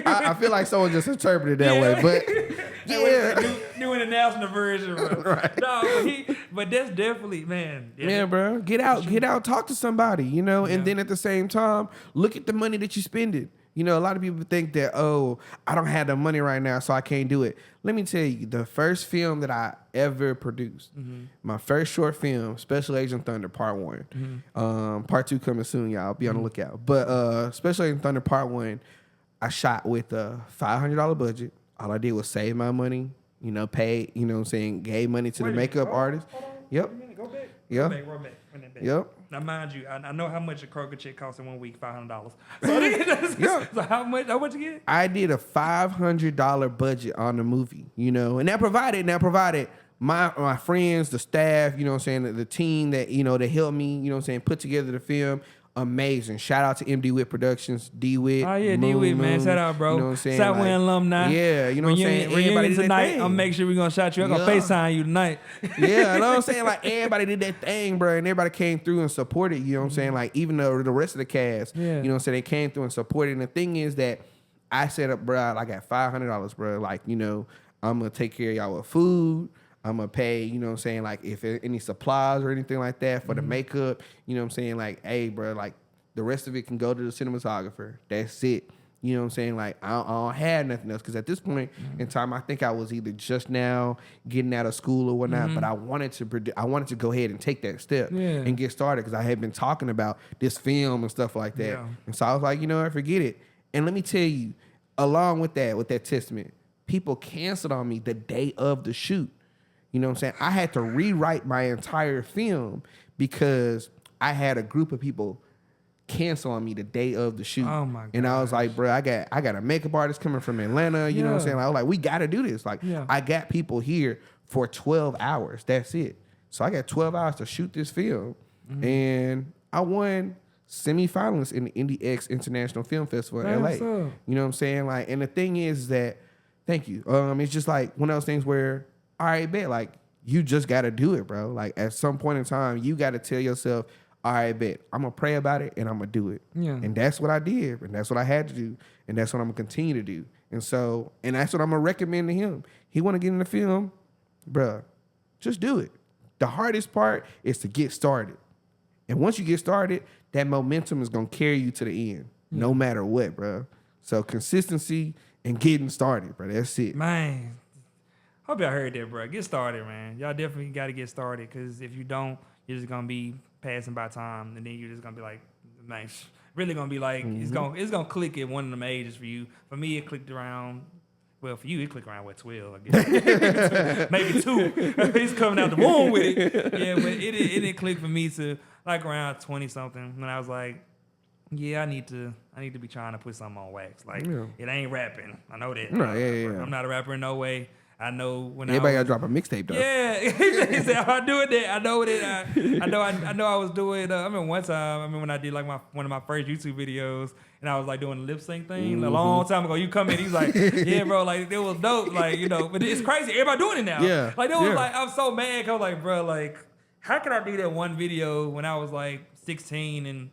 I feel like someone just interpreted it that way, but new international version, bro. Right. No, but that's definitely, man. Yeah, bro. Get out, talk to somebody, and then at the same time, look at the money that you spending. A lot of people think that, oh, I don't have the money right now, so I can't do it. Let me tell you, the first film that I ever produced, my first short film, Special Agent Thunder Part 1. Part 2 coming soon, y'all. Be on the lookout. But Special Agent Thunder Part 1, I shot with a $500 budget. All I did was save my money, paid, gave money to the makeup artist. Yep. Go back. Yep. Roll back. Yep. Now, mind you, I know how much a Kroger check costs in 1 week, $500. So how much you get? I did a $500 budget on the movie, and that provided my friends, the staff, the team that, that helped me, put together the film. Amazing. Shout out to MD Witt Productions, D Witt. Oh, yeah, D Witt, man. Shout out, bro. You know what I'm saying? Southwind alumni. Yeah, you know what I'm saying? Everybody did tonight, I'll make sure we're going to shout you. I'm going to FaceTime you tonight. Yeah, you know what I'm saying? Like, everybody did that thing, bro, and everybody came through and supported, you know what I'm saying? Like, even the rest of the cast, you know what I'm saying? They came through and supported. And the thing is that I set up, bro, I got $500, bro. Like, I'm going to take care of y'all with food. I'm going to pay, you know what I'm saying, like, if any supplies or anything like that for the makeup, you know what I'm saying? Like, hey, bro, like, the rest of it can go to the cinematographer. That's it. You know what I'm saying? Like, I don't have nothing else. Because at this point in time, I think I was either just now getting out of school or whatnot, but I wanted to go ahead and take that step and get started because I had been talking about this film and stuff like that. Yeah. And so I was like, forget it. And let me tell you, along with that testament, people canceled on me the day of the shoot. You know what I'm saying? I had to rewrite my entire film because I had a group of people cancel on me the day of the shoot. Oh my God. And I was like, bro, I got a makeup artist coming from Atlanta. You know what I'm saying? I was like, we got to do this. Like, I got people here for 12 hours. That's it. So I got 12 hours to shoot this film. And I won semifinalists in the Indie X International Film Festival in LA. You know what I'm saying? Like, and the thing is that, thank you. It's just like one of those things where, all right, bet, like, you just got to do it, bro. Like, at some point in time, you got to tell yourself, all right, bet, I'm going to pray about it and I'm going to do it. Yeah. And that's what I did. And that's what I had to do. And that's what I'm going to continue to do. And that's what I'm going to recommend to him. He want to get in the film, bro, just do it. The hardest part is to get started. And once you get started, that momentum is going to carry you to the end, no matter what, bro. So consistency and getting started, bro. That's it. Man, hope y'all heard that, bro. Get started, man. Y'all definitely got to get started because if you don't, you're just going to be passing by time, and then you're just going to be like, man, really going to be like, it's going to click at one of them ages for you. For me, it clicked around, well, for you, it clicked around, 12, I guess. Maybe 2. He's coming out the womb with it. Yeah, but it didn't click for me to like around 20-something, when I was like, yeah, I need to be trying to put something on wax. Like, it ain't rapping. I know that. No, yeah. I'm not a rapper in no way. I know when everybody gotta drop a mixtape though. Yeah, he said I'm doing that. I know that. I know. I was doing. I remember one time. I remember when I did like one of my first YouTube videos, and I was like doing the lip sync thing a long time ago. You come in, he's like, yeah, bro, like it was dope, like But it's crazy. Everybody doing it now. Yeah, like it was like I'm so mad. I was like, bro, like how could I do that one video when I was like 16 and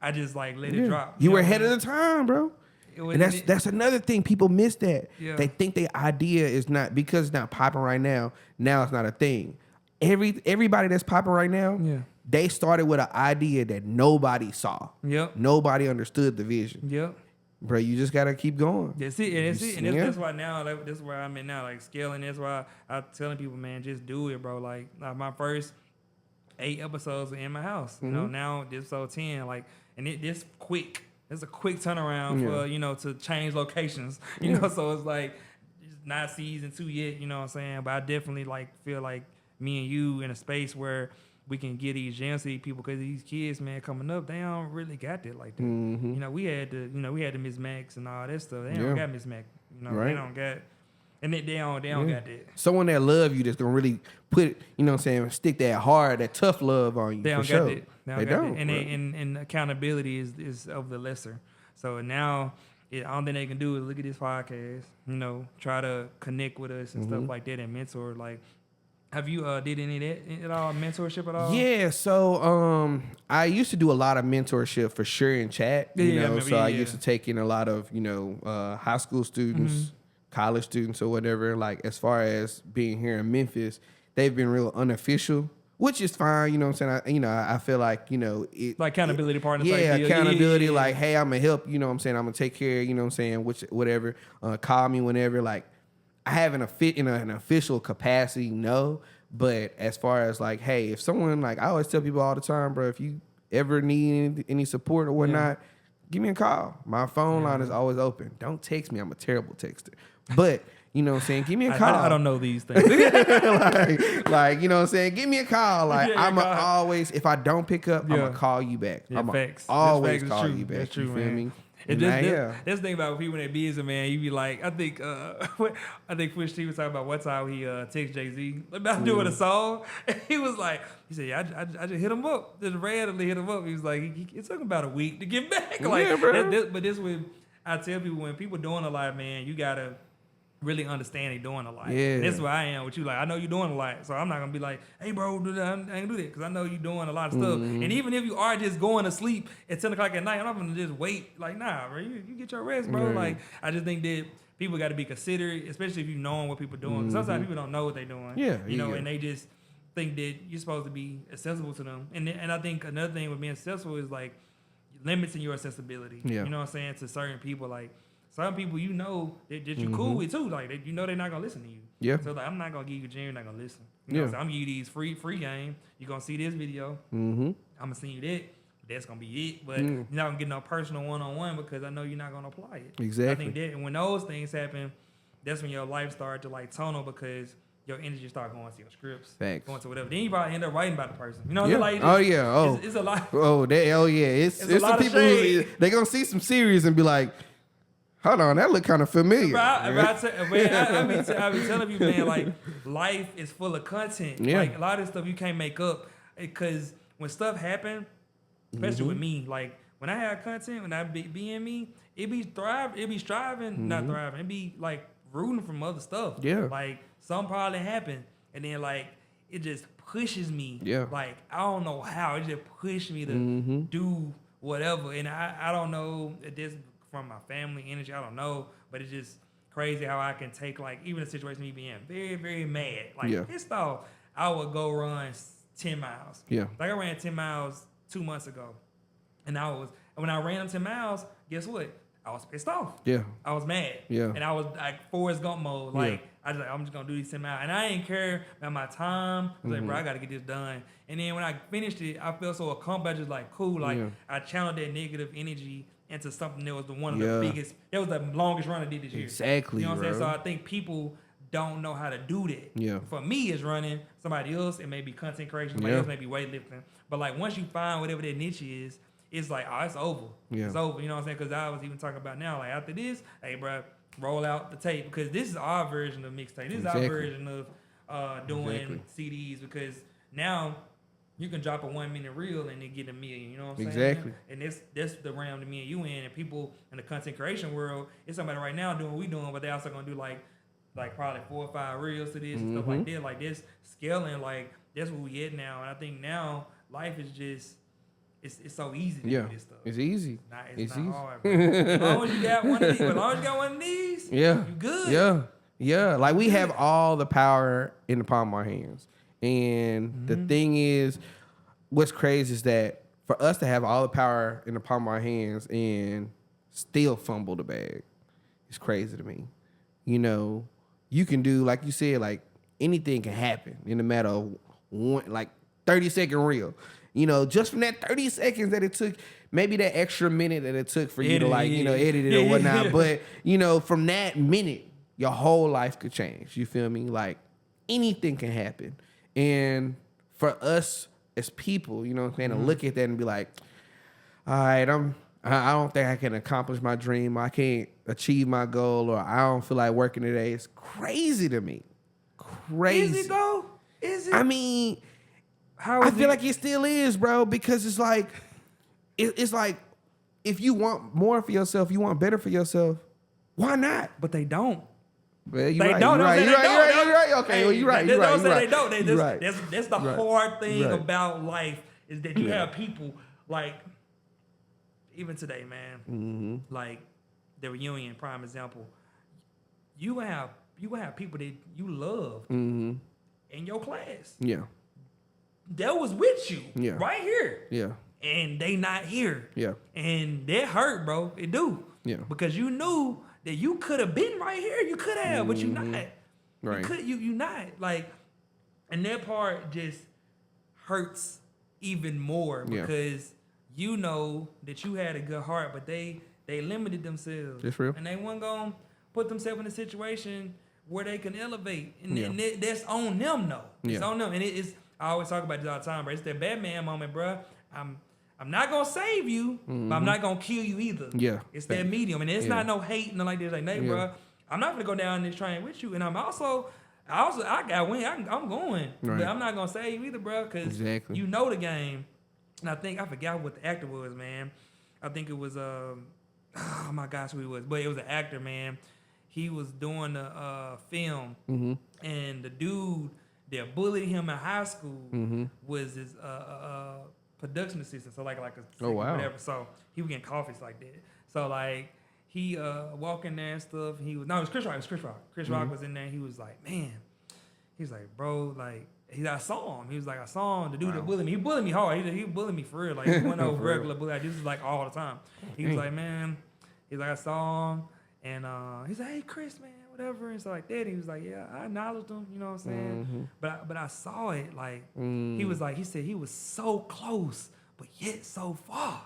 I just like let it drop? You were ahead of the time, bro. And that's another thing. People miss that. Yeah. They think the idea is not, because it's not popping right now. Now it's not a thing. Everybody that's popping right now, Yeah. they started with an idea that nobody saw. Yep. Nobody understood the vision. Yep. Bro, you just gotta keep going. That's it. And that's it. And that's why now, like, this is where I'm at now, like scaling. That's why I'm telling people, man, just do it, bro. Like my first 8 episodes are in my house. You know, now this episode 10, like, and this quick. It's a quick turnaround for, you know, to change locations. You know, so it's like it's not season 2 yet, you know what I'm saying? But I definitely like feel like me and you in a space where we can get these gems to these people, because these kids, man, coming up, they don't really got that like that. You know, we had the Miss Max and all that stuff. They don't got Miss Max. You know, they don't got, and they don't got that. Someone that love you that's gonna really put, you know what I'm saying, stick that hard, that tough love on you. They don't for got sure. that. They don't. And accountability is of the lesser. So now, all thing they can do is look at this podcast, you know, try to connect with us and stuff like that, and mentor. Like, have you did any of that at all, mentorship at all? Yeah, so I used to do a lot of mentorship for sure in chat. You know, so I used to take in a lot of, you know, high school students, college students or whatever. Like, as far as being here in Memphis, they've been real unofficial, which is fine. You know what I'm saying? I feel like, you know, like accountability partners. Yeah, like accountability. Yeah. Like, hey, I'm gonna help. You know what I'm saying? I'm gonna take care. You know what I'm saying? Whatever. Call me whenever. Like, I haven't an official capacity, no. But as far as like, hey, if someone, like, I always tell people all the time, bro, if you ever need any support or whatnot, give me a call. My phone line is always open. Don't text me. I'm a terrible texter. But you know what I'm saying? Give me a call. I don't know these things. like, you know what I'm saying? Give me a call. Like, I'm always, if I don't pick up, I'm gonna call you back. Yeah, I'm facts. always Facts. call you back. That's true, you feel man. me? That's the thing about people that busy, man. You be like, I think Push T was talking about what time he text Jay-Z about doing a song. And he was like, he said, yeah, I just hit him up. Just randomly hit him up. He was like, it took about a week to get back. Like, bro. But this way, I tell people, when people doing a lot, man, you gotta really understand they doing a lot. Yeah. That's why I am with you. Like, I know you're doing a lot, so I'm not gonna be like, hey, bro, do that. I ain't gonna do that, because I know you're doing a lot of stuff. And even if you are just going to sleep at 10 o'clock at night, I'm not gonna just wait. Like, nah, bro, you get your rest, bro. Like, I just think that people got to be considerate, especially if you knowing what people doing. Sometimes people don't know what they're doing. You know, and they just think that you're supposed to be accessible to them. And I think another thing with being accessible is like limiting your accessibility. You know what I'm saying, to certain people. Like, some people, you know, that you cool with too. Like, you know they're not gonna listen to you. So like, I'm not gonna give you jam, you're not gonna listen. You know what I'm saying? I'm gonna give you these free game. You're gonna see this video. I'm gonna send you that. That's gonna be it. But you're not gonna get no personal one-on-one, because I know you're not gonna apply it. Exactly. I think that, and when those things happen, that's when your life starts to like tunnel, because your energy start going to your scripts, going to whatever. Then you probably end up writing about the person. You know what I'm saying? Like, it's a lot. It's some people who they gonna see some series and be like, hold on, that look kind of familiar. I be telling you, man, like, life is full of content. Like, a lot of stuff you can't make up, because when stuff happen, especially with me, like, when I have content, when I be in me, it be striving, not thriving. It be like rooting from other stuff. Like, something probably happened, and then like it just pushes me. Like, I don't know how, it just pushed me to do whatever, and I don't know if this from my family energy, I don't know, but it's just crazy how I can take, like, even a situation me being very, very mad, like pissed off, I would go run 10 miles. Like, I ran 10 miles 2 months ago, and when I ran 10 miles, guess what? I was pissed off. I was mad. And I was like Forrest Gump mode. Like, I'm just gonna do these 10 miles, and I didn't care about my time. I was like, bro, I gotta get this done. And then when I finished it, I felt so accomplished. I just like, cool. Like, I channeled that negative energy into something that was one of the biggest. That was the longest run I did this year. Exactly. You know what I'm saying? So I think people don't know how to do that. For me, it's running. Somebody else, it may be content creation. Somebody else may be weightlifting. But like, once you find whatever that niche is, it's like, oh, it's over. It's over. You know what I'm saying? Because I was even talking about now, like, after this, hey, bro, roll out the tape, because this is our version of mixtape. This is our version of doing CDs, because now you can drop a 1 minute reel and then get 1 million. You know what I'm saying? And that's the realm that me and you in, and people in the content creation world. It's somebody right now doing what we doing, but they also gonna do like probably 4 or 5 reels to this and stuff like that. Like, this scaling, like, that's where we at now. And I think now life is just, it's so easy to do this stuff. It's easy. It's not hard, bro. As long as you got one of these, you good. Yeah. Like we have all the power in the palm of our hands. And the thing is, what's crazy is that for us to have all the power in the palm of our hands and still fumble the bag, it's crazy to me. You know, you can do, like you said, like anything can happen in a matter of 30-second reel. You know, just from that 30 seconds that it took, maybe that extra minute that it took for you to edit it or whatnot. But, you know, from that minute, your whole life could change. You feel me? Like anything can happen. And for us as people, you know what I'm saying, to look at that and be like, all right, I don't think I can accomplish my dream. I can't achieve my goal, or I don't feel like working today. It's crazy to me. Crazy. Is it though? Is it? I mean, I feel like it still is, bro, because it's like, it's like, if you want more for yourself, you want better for yourself, why not? But they don't. Well, you're right. Okay, well, you're right. Don't say they don't. That's the hard thing about life, is that you have people like, even today, man, like the reunion, prime example. You have people that you love in your class. Yeah. That was with you right here. Yeah. And they not here. Yeah. And that hurt, bro. It do. Yeah. Because you knew that you could have been right here. You could have, but you not. Right. You not. Like, and that part just hurts even more because you know that you had a good heart, but they limited themselves. That's real. And they weren't going to put themselves in a situation where they can elevate. And that's on them, though. It's on them. And it's, I always talk about this all the time, bro. It's that Batman moment, bro. I'm not gonna save you, but I'm not gonna kill you either. Yeah. It's that medium. And it's not no hate, no like this. Like, hey, bro, I'm not gonna go down this train with you. And I got win. I'm going. Right. But I'm not gonna save you either, bro, because you know the game. And I forgot what the actor was, man. I think it was oh my gosh, who he was. But it was an actor, man. He was doing a film, and the dude that bullied him in high school was his production assistant. So like a whatever. So he was getting coffees like that. So like he walked in there and stuff. It was Chris Rock. Chris Rock was in there. He was like, man. He's like, bro, like I saw him. He was like, I saw him. The dude that bullied me. He bullied me hard. He bullied me for real. Like he went over regular bully. Like, this is like all the time. He was like, man. He's like, I saw him, and he's like, hey Chris, man, whatever, and stuff like that. And he was like, yeah, I acknowledged him. You know what I'm saying? But I saw it. Like he said he was so close, but yet so far.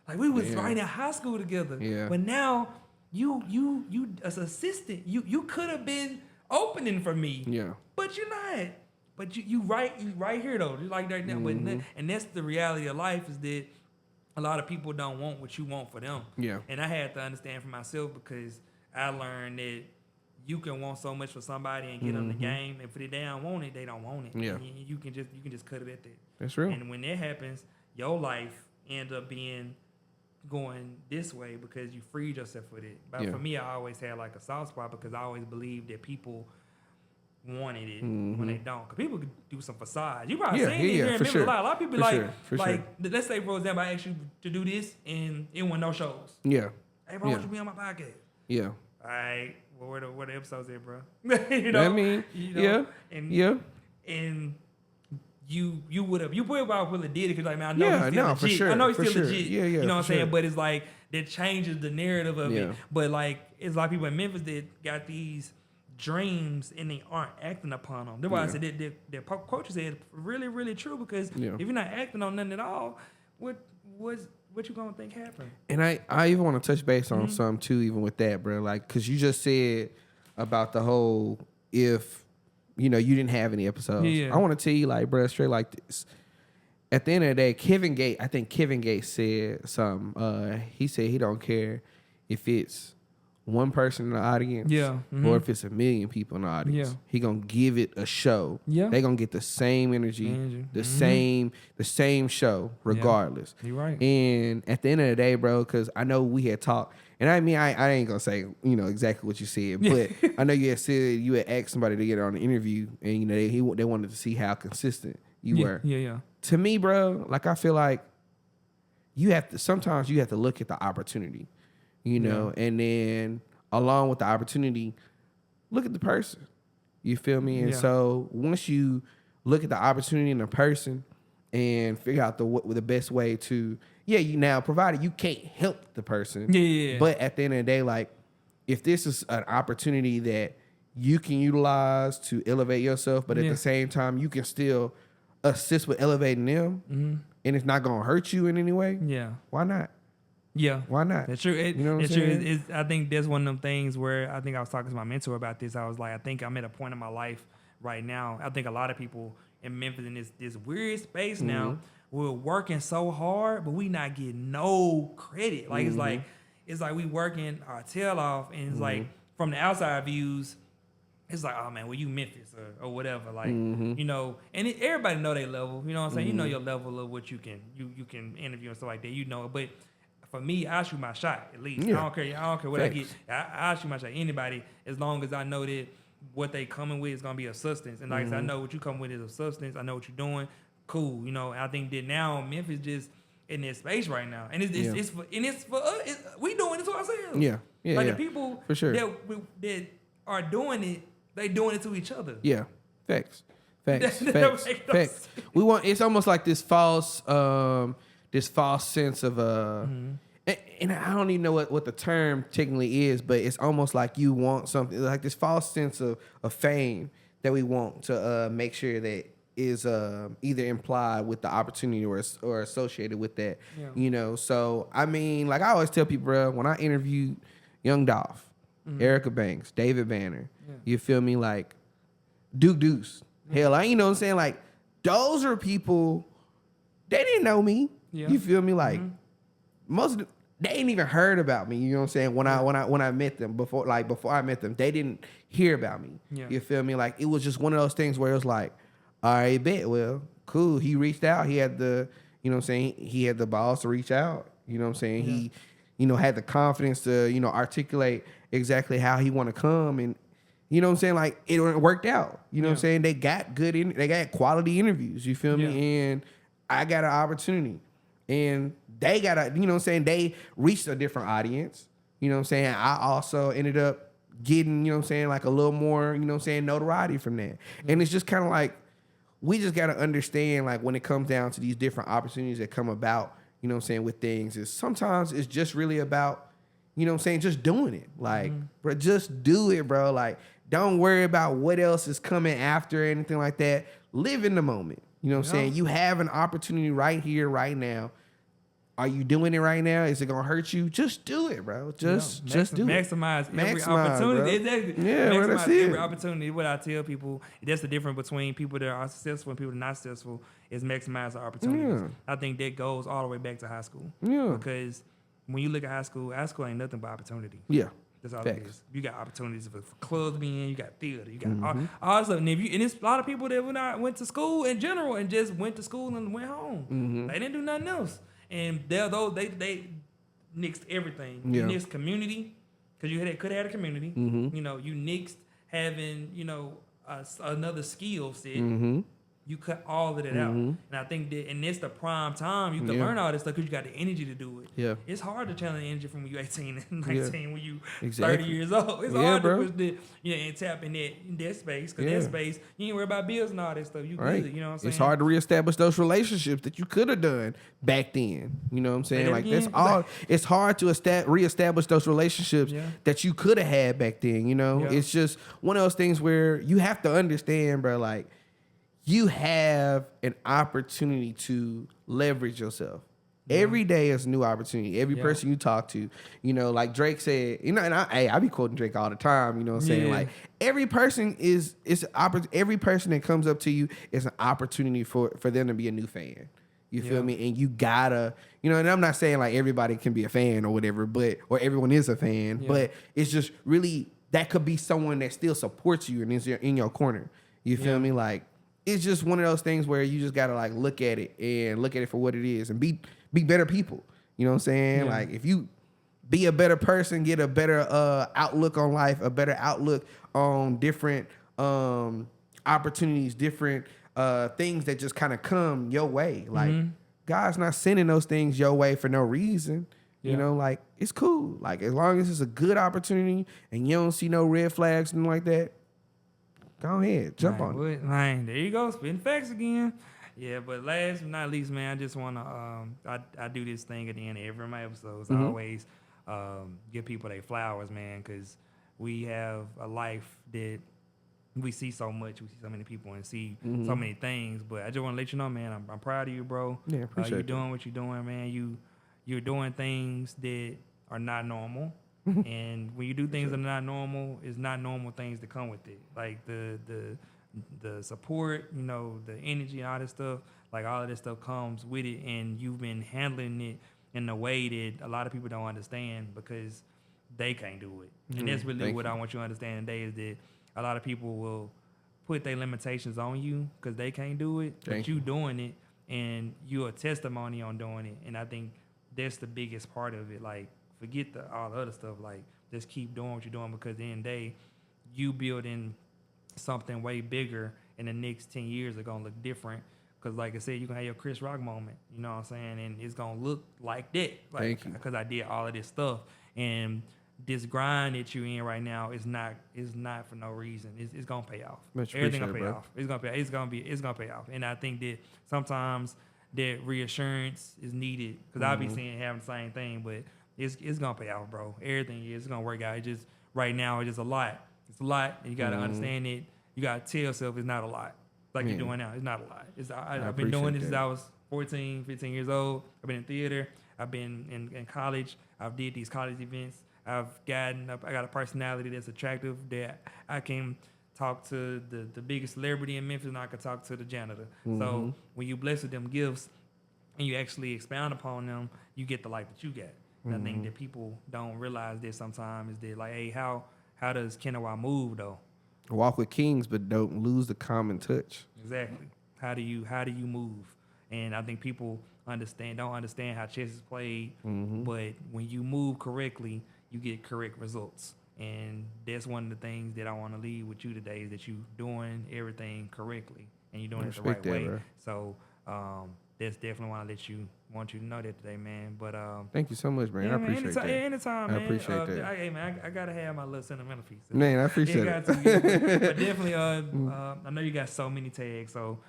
Like we was right in high school together. Yeah. But now you as assistant, you could have been opening for me. Yeah. But you're not. But you right here though. You like that now. But and that's the reality of life, is that a lot of people don't want what you want for them. Yeah. And I had to understand for myself, because I learned that you can want so much for somebody and get them the game, and if they don't want it, they don't want it. Yeah. And you can just cut it at that. That's real. And when that happens, your life ends up going this way because you freed yourself with it. But for me, I always had like a soft spot, because I always believed that people wanted it when they don't. Because people could do some facade. You probably seen it here in Memphis. A lot of people let's say, for example, I asked you to do this and it wasn't no shows. Yeah. Hey, bro, why don't you be on my podcast? Yeah. All right. Well, where the episodes at, bro? You know? I mean, And you would have, you probably would have did it, because like, man, I know he's still legit. For sure, I know he's still legit. Yeah, you know what I'm saying? But it's like, that changes the narrative of it. But like, it's a lot of people in Memphis that got these dreams and they aren't acting upon them. That's why I said that coach said really, really true, because if you're not acting on nothing at all, what you gonna think happened? And I even want to touch base on something too, even with that, bro. Like, because you just said about the whole, if you didn't have any episodes. I want to tell you, like, bro, straight like this. At the end of the day, Kevin Gates said something. He said he don't care if it's one person in the audience, or if it's 1 million people in the audience, he gonna give it a show. They gonna get the same energy, the same show, regardless. You're right. And at the end of the day, bro, because I know we had talked, and I mean, I ain't gonna say exactly what you said, but I know you had said you had asked somebody to get on an interview, and they wanted to see how consistent you were. Yeah. To me, bro, like, I feel like sometimes you have to look at the opportunity, you know, and then along with the opportunity, look at the person. You feel me? And so once you look at the opportunity in the person and figure out the best way to, you now, provided you can't help the person. But at the end of the day, like, if this is an opportunity that you can utilize to elevate yourself, but at the same time, you can still assist with elevating them, and it's not going to hurt you in any way, why not? Yeah. Why not? That's true. You know what I'm saying? I think that's one of them things where I think I was talking to my mentor about this. I was like, I think I'm at a point in my life right now. I think a lot of people in Memphis in this weird space now, we're working so hard, but we not getting no credit. Like, it's like we working our tail off, and it's like from the outside views, it's like, oh man, well, you Memphis or whatever, like, you know, and everybody know their level, you know what I'm saying? You know your level of what you can interview and stuff like that, you know. But for me, I shoot my shot at least. I don't care what I get. I shoot my shot. Anybody, as long as I know that what they coming with is gonna be a substance, and like I said, I know what you come with is a substance. I know what you're doing. Cool, you know. I think that now Memphis just in this space right now, and it's for us. We doing it to ourselves. Like the people for sure that are doing it. They doing it to each other. Yeah, facts. We want. It's almost like this false sense of and I don't even know what the term technically is, but it's almost like you want something like this false sense of fame that we want to make sure that is either implied with the opportunity or associated with that. You know. So I mean, like I always tell people, bro, when I interviewed Young Dolph, Erica Banks, David Banner, you feel me, like Duke Deuce, hell, you know what I'm saying, like those are people, they didn't know me. You feel me, like most of they ain't even heard about me. You know what I'm saying, when I met them before I met them, they didn't hear about me. You feel me, like it was just one of those things where it was like, all right, bet, well, cool, he reached out, he had the, you know what I'm saying, he had the balls to reach out, you know what I'm saying, he, you know, had the confidence to, you know, articulate exactly how he want to come, and you know what I'm saying, like it worked out. You know what I'm saying, they got they got quality interviews. You feel me, and I got an opportunity, and they got you know what I'm saying, they reached a different audience. You know what I'm saying, I also ended up getting, you know what I'm saying, like a little more, you know what I'm saying, notoriety from that. And it's just kind of like we just got to understand, like when it comes down to these different opportunities that come about, you know what I'm saying, with things, is sometimes it's just really about, you know what I'm saying, just doing it. Like, bro, just do it, bro. Like, don't worry about what else is coming after or anything like that. Live in the moment. You know what I'm saying? You have an opportunity right here, right now. Are you doing it right now? Is it gonna hurt you? Just do it, bro. Just do it. Maximize every opportunity. Exactly. Yeah, maximize that's every it. opportunity. What I tell people, that's the difference between people that are successful and people that are not successful, is maximize the opportunities. I think that goes all the way back to high school. Because when you look at high school ain't nothing but opportunity. That's all it is. You got opportunities for clubs being, you got theater, you got all stuff. And it's a lot of people that went to school in general and just went to school and went home. They didn't do nothing else. And they nixed everything. You nixed community, because you could have had a community. You know, you nixed having, you know, another skill set. You cut all of it out. And I think that, and it's the prime time you can learn all this stuff because you got the energy to do it. It's hard to channel the energy from when you're 18 and 19 when you 30 years old. It's hard to push the, and tap in that space, because that space, you ain't worry about bills and all that stuff. You good, you know what I'm saying? It's hard to reestablish those relationships that you could have done back then. You know what I'm saying? Like, again? that's all. It's hard to reestablish those relationships that you could have had back then, you know? It's just one of those things where you have to understand, bro, like, you have an opportunity to leverage yourself. Every day is a new opportunity. Every person you talk to, you know, like Drake said, you know, and I be quoting Drake all the time, you know what I'm saying? Like, every person every person that comes up to you is an opportunity for them to be a new fan. You feel me? And you gotta, you know, and I'm not saying like everybody can be a fan or whatever, or everyone is a fan, but it's just really, that could be someone that still supports you and is in your corner. You feel me? Like, it's just one of those things where you just gotta like look at it for what it is, and be better people. You know what I'm saying? Like, if you be a better person, get a better outlook on life, a better outlook on different opportunities, different things that just kind of come your way. Like, God's not sending those things your way for no reason. You know, like, it's cool. Like, as long as it's a good opportunity and you don't see no red flags and like that, go ahead, jump on it. Man, there you go, spitting facts again. Yeah, but last but not least, man, I just want to, I do this thing at the end of every of my episodes. I always give people their flowers, man, because we have a life that we see so much. We see so many people and see so many things. But I just want to let you know, man, I'm proud of you, bro. Yeah, appreciate you doing what you're doing, man. You're doing things that are not normal. And when you do things that are not normal, it's not normal things that come with it. Like the support, you know, the energy and all this stuff, like all of this stuff comes with it. And you've been handling it in a way that a lot of people don't understand because they can't do it. And that's really what I want you to understand today is that a lot of people will put their limitations on you because they can't do it, but you doing it and you're a testimony on doing it. And I think that's the biggest part of it. Like, forget all the other stuff. Like, just keep doing what you're doing because at the end of the day, you building something way bigger in the next 10 years are going to look different. Because, like I said, you're going to have your Chris Rock moment. You know what I'm saying? And it's going to look like that. Like, Thank you. Because I did all of this stuff. And this grind that you're in right now is not for no reason. It's going to pay off. Everything going to pay off. It's going to pay off. And I think that sometimes that reassurance is needed. Because I'll be seeing having the same thing, but it's gonna pay off, bro. Everything is gonna work out. It just right now it's just a lot. It's a lot, and you gotta understand it. You gotta tell yourself it's not a lot. Like you're doing now, it's not a lot. I've been doing this since I was 14, 15 years old. I've been in theater. I've been in college. I've did these college events. I got a personality that's attractive that I can talk to the biggest celebrity in Memphis, and I can talk to the janitor. So when you bless with them gifts and you actually expound upon them, you get the life that you get. And I think that people don't realize this sometimes is that like, hey, how does Kinnawa move though? Walk with kings, but don't lose the common touch. Exactly. How do you move? And I think people don't understand how chess is played. But when you move correctly, you get correct results. And that's one of the things that I want to leave with you today is that you doing everything correctly and you're doing it the right way. Bro. So that's definitely why I want you to know that today, man. But thank you so much, man. Yeah, I appreciate that. Anytime, man. I appreciate that. Hey, man, I gotta have my little sentimental piece. Man, I appreciate it. But definitely, I know you got so many tags, so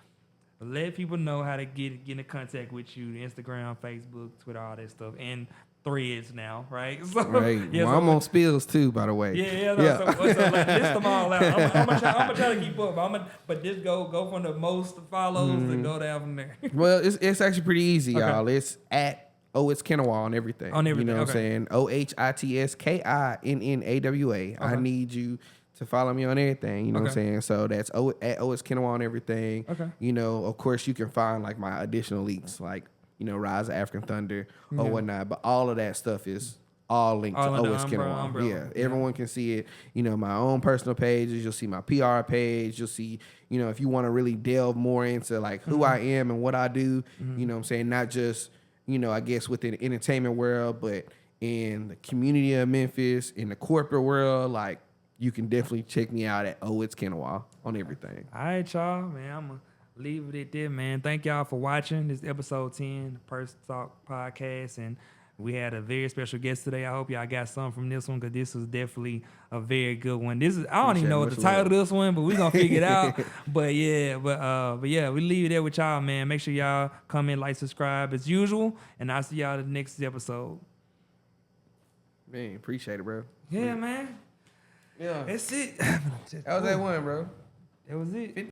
let people know how to get in contact with you: Instagram, Facebook, Twitter, all that stuff, and Threads now, right? So, right. Yeah, well, I'm on Spills too, by the way. Yeah. So list them all out. I'm gonna try to keep up. But just go from the most follows and go down from there. Well, it's actually pretty easy, y'all. It's at it's Kinnawa on everything. On everything. You know what I'm saying? OHITSKINNAWA. I need you to follow me on everything. You know what I'm saying? So that's at it's Kinnawa on everything. Okay. You know, of course, you can find like my additional links, like, you know, Rise of African Thunder or whatnot. But all of that stuff is all linked to OS Kinnawa. Yeah, everyone can see it. You know, my own personal pages. You'll see my PR page. You'll see, you know, if you want to really delve more into like who I am and what I do, you know what I'm saying? Not just, you know, I guess within the entertainment world, but in the community of Memphis, in the corporate world, like you can definitely check me out at it's Kinnawa on everything. All right, y'all, man. I'm going to leave it at that, man. Thank y'all for watching this episode 10, the Purposeful Talk podcast. And we had a very special guest today. I hope y'all got something from this one because this was definitely a very good one. I don't even know what the title of this one, but we're going to figure it out. But yeah, we leave it there with y'all, man. Make sure y'all comment, like, subscribe as usual. And I'll see y'all in the next episode. Man, appreciate it, bro. Yeah, man. Yeah. That's it. That was that one, bro. That was it.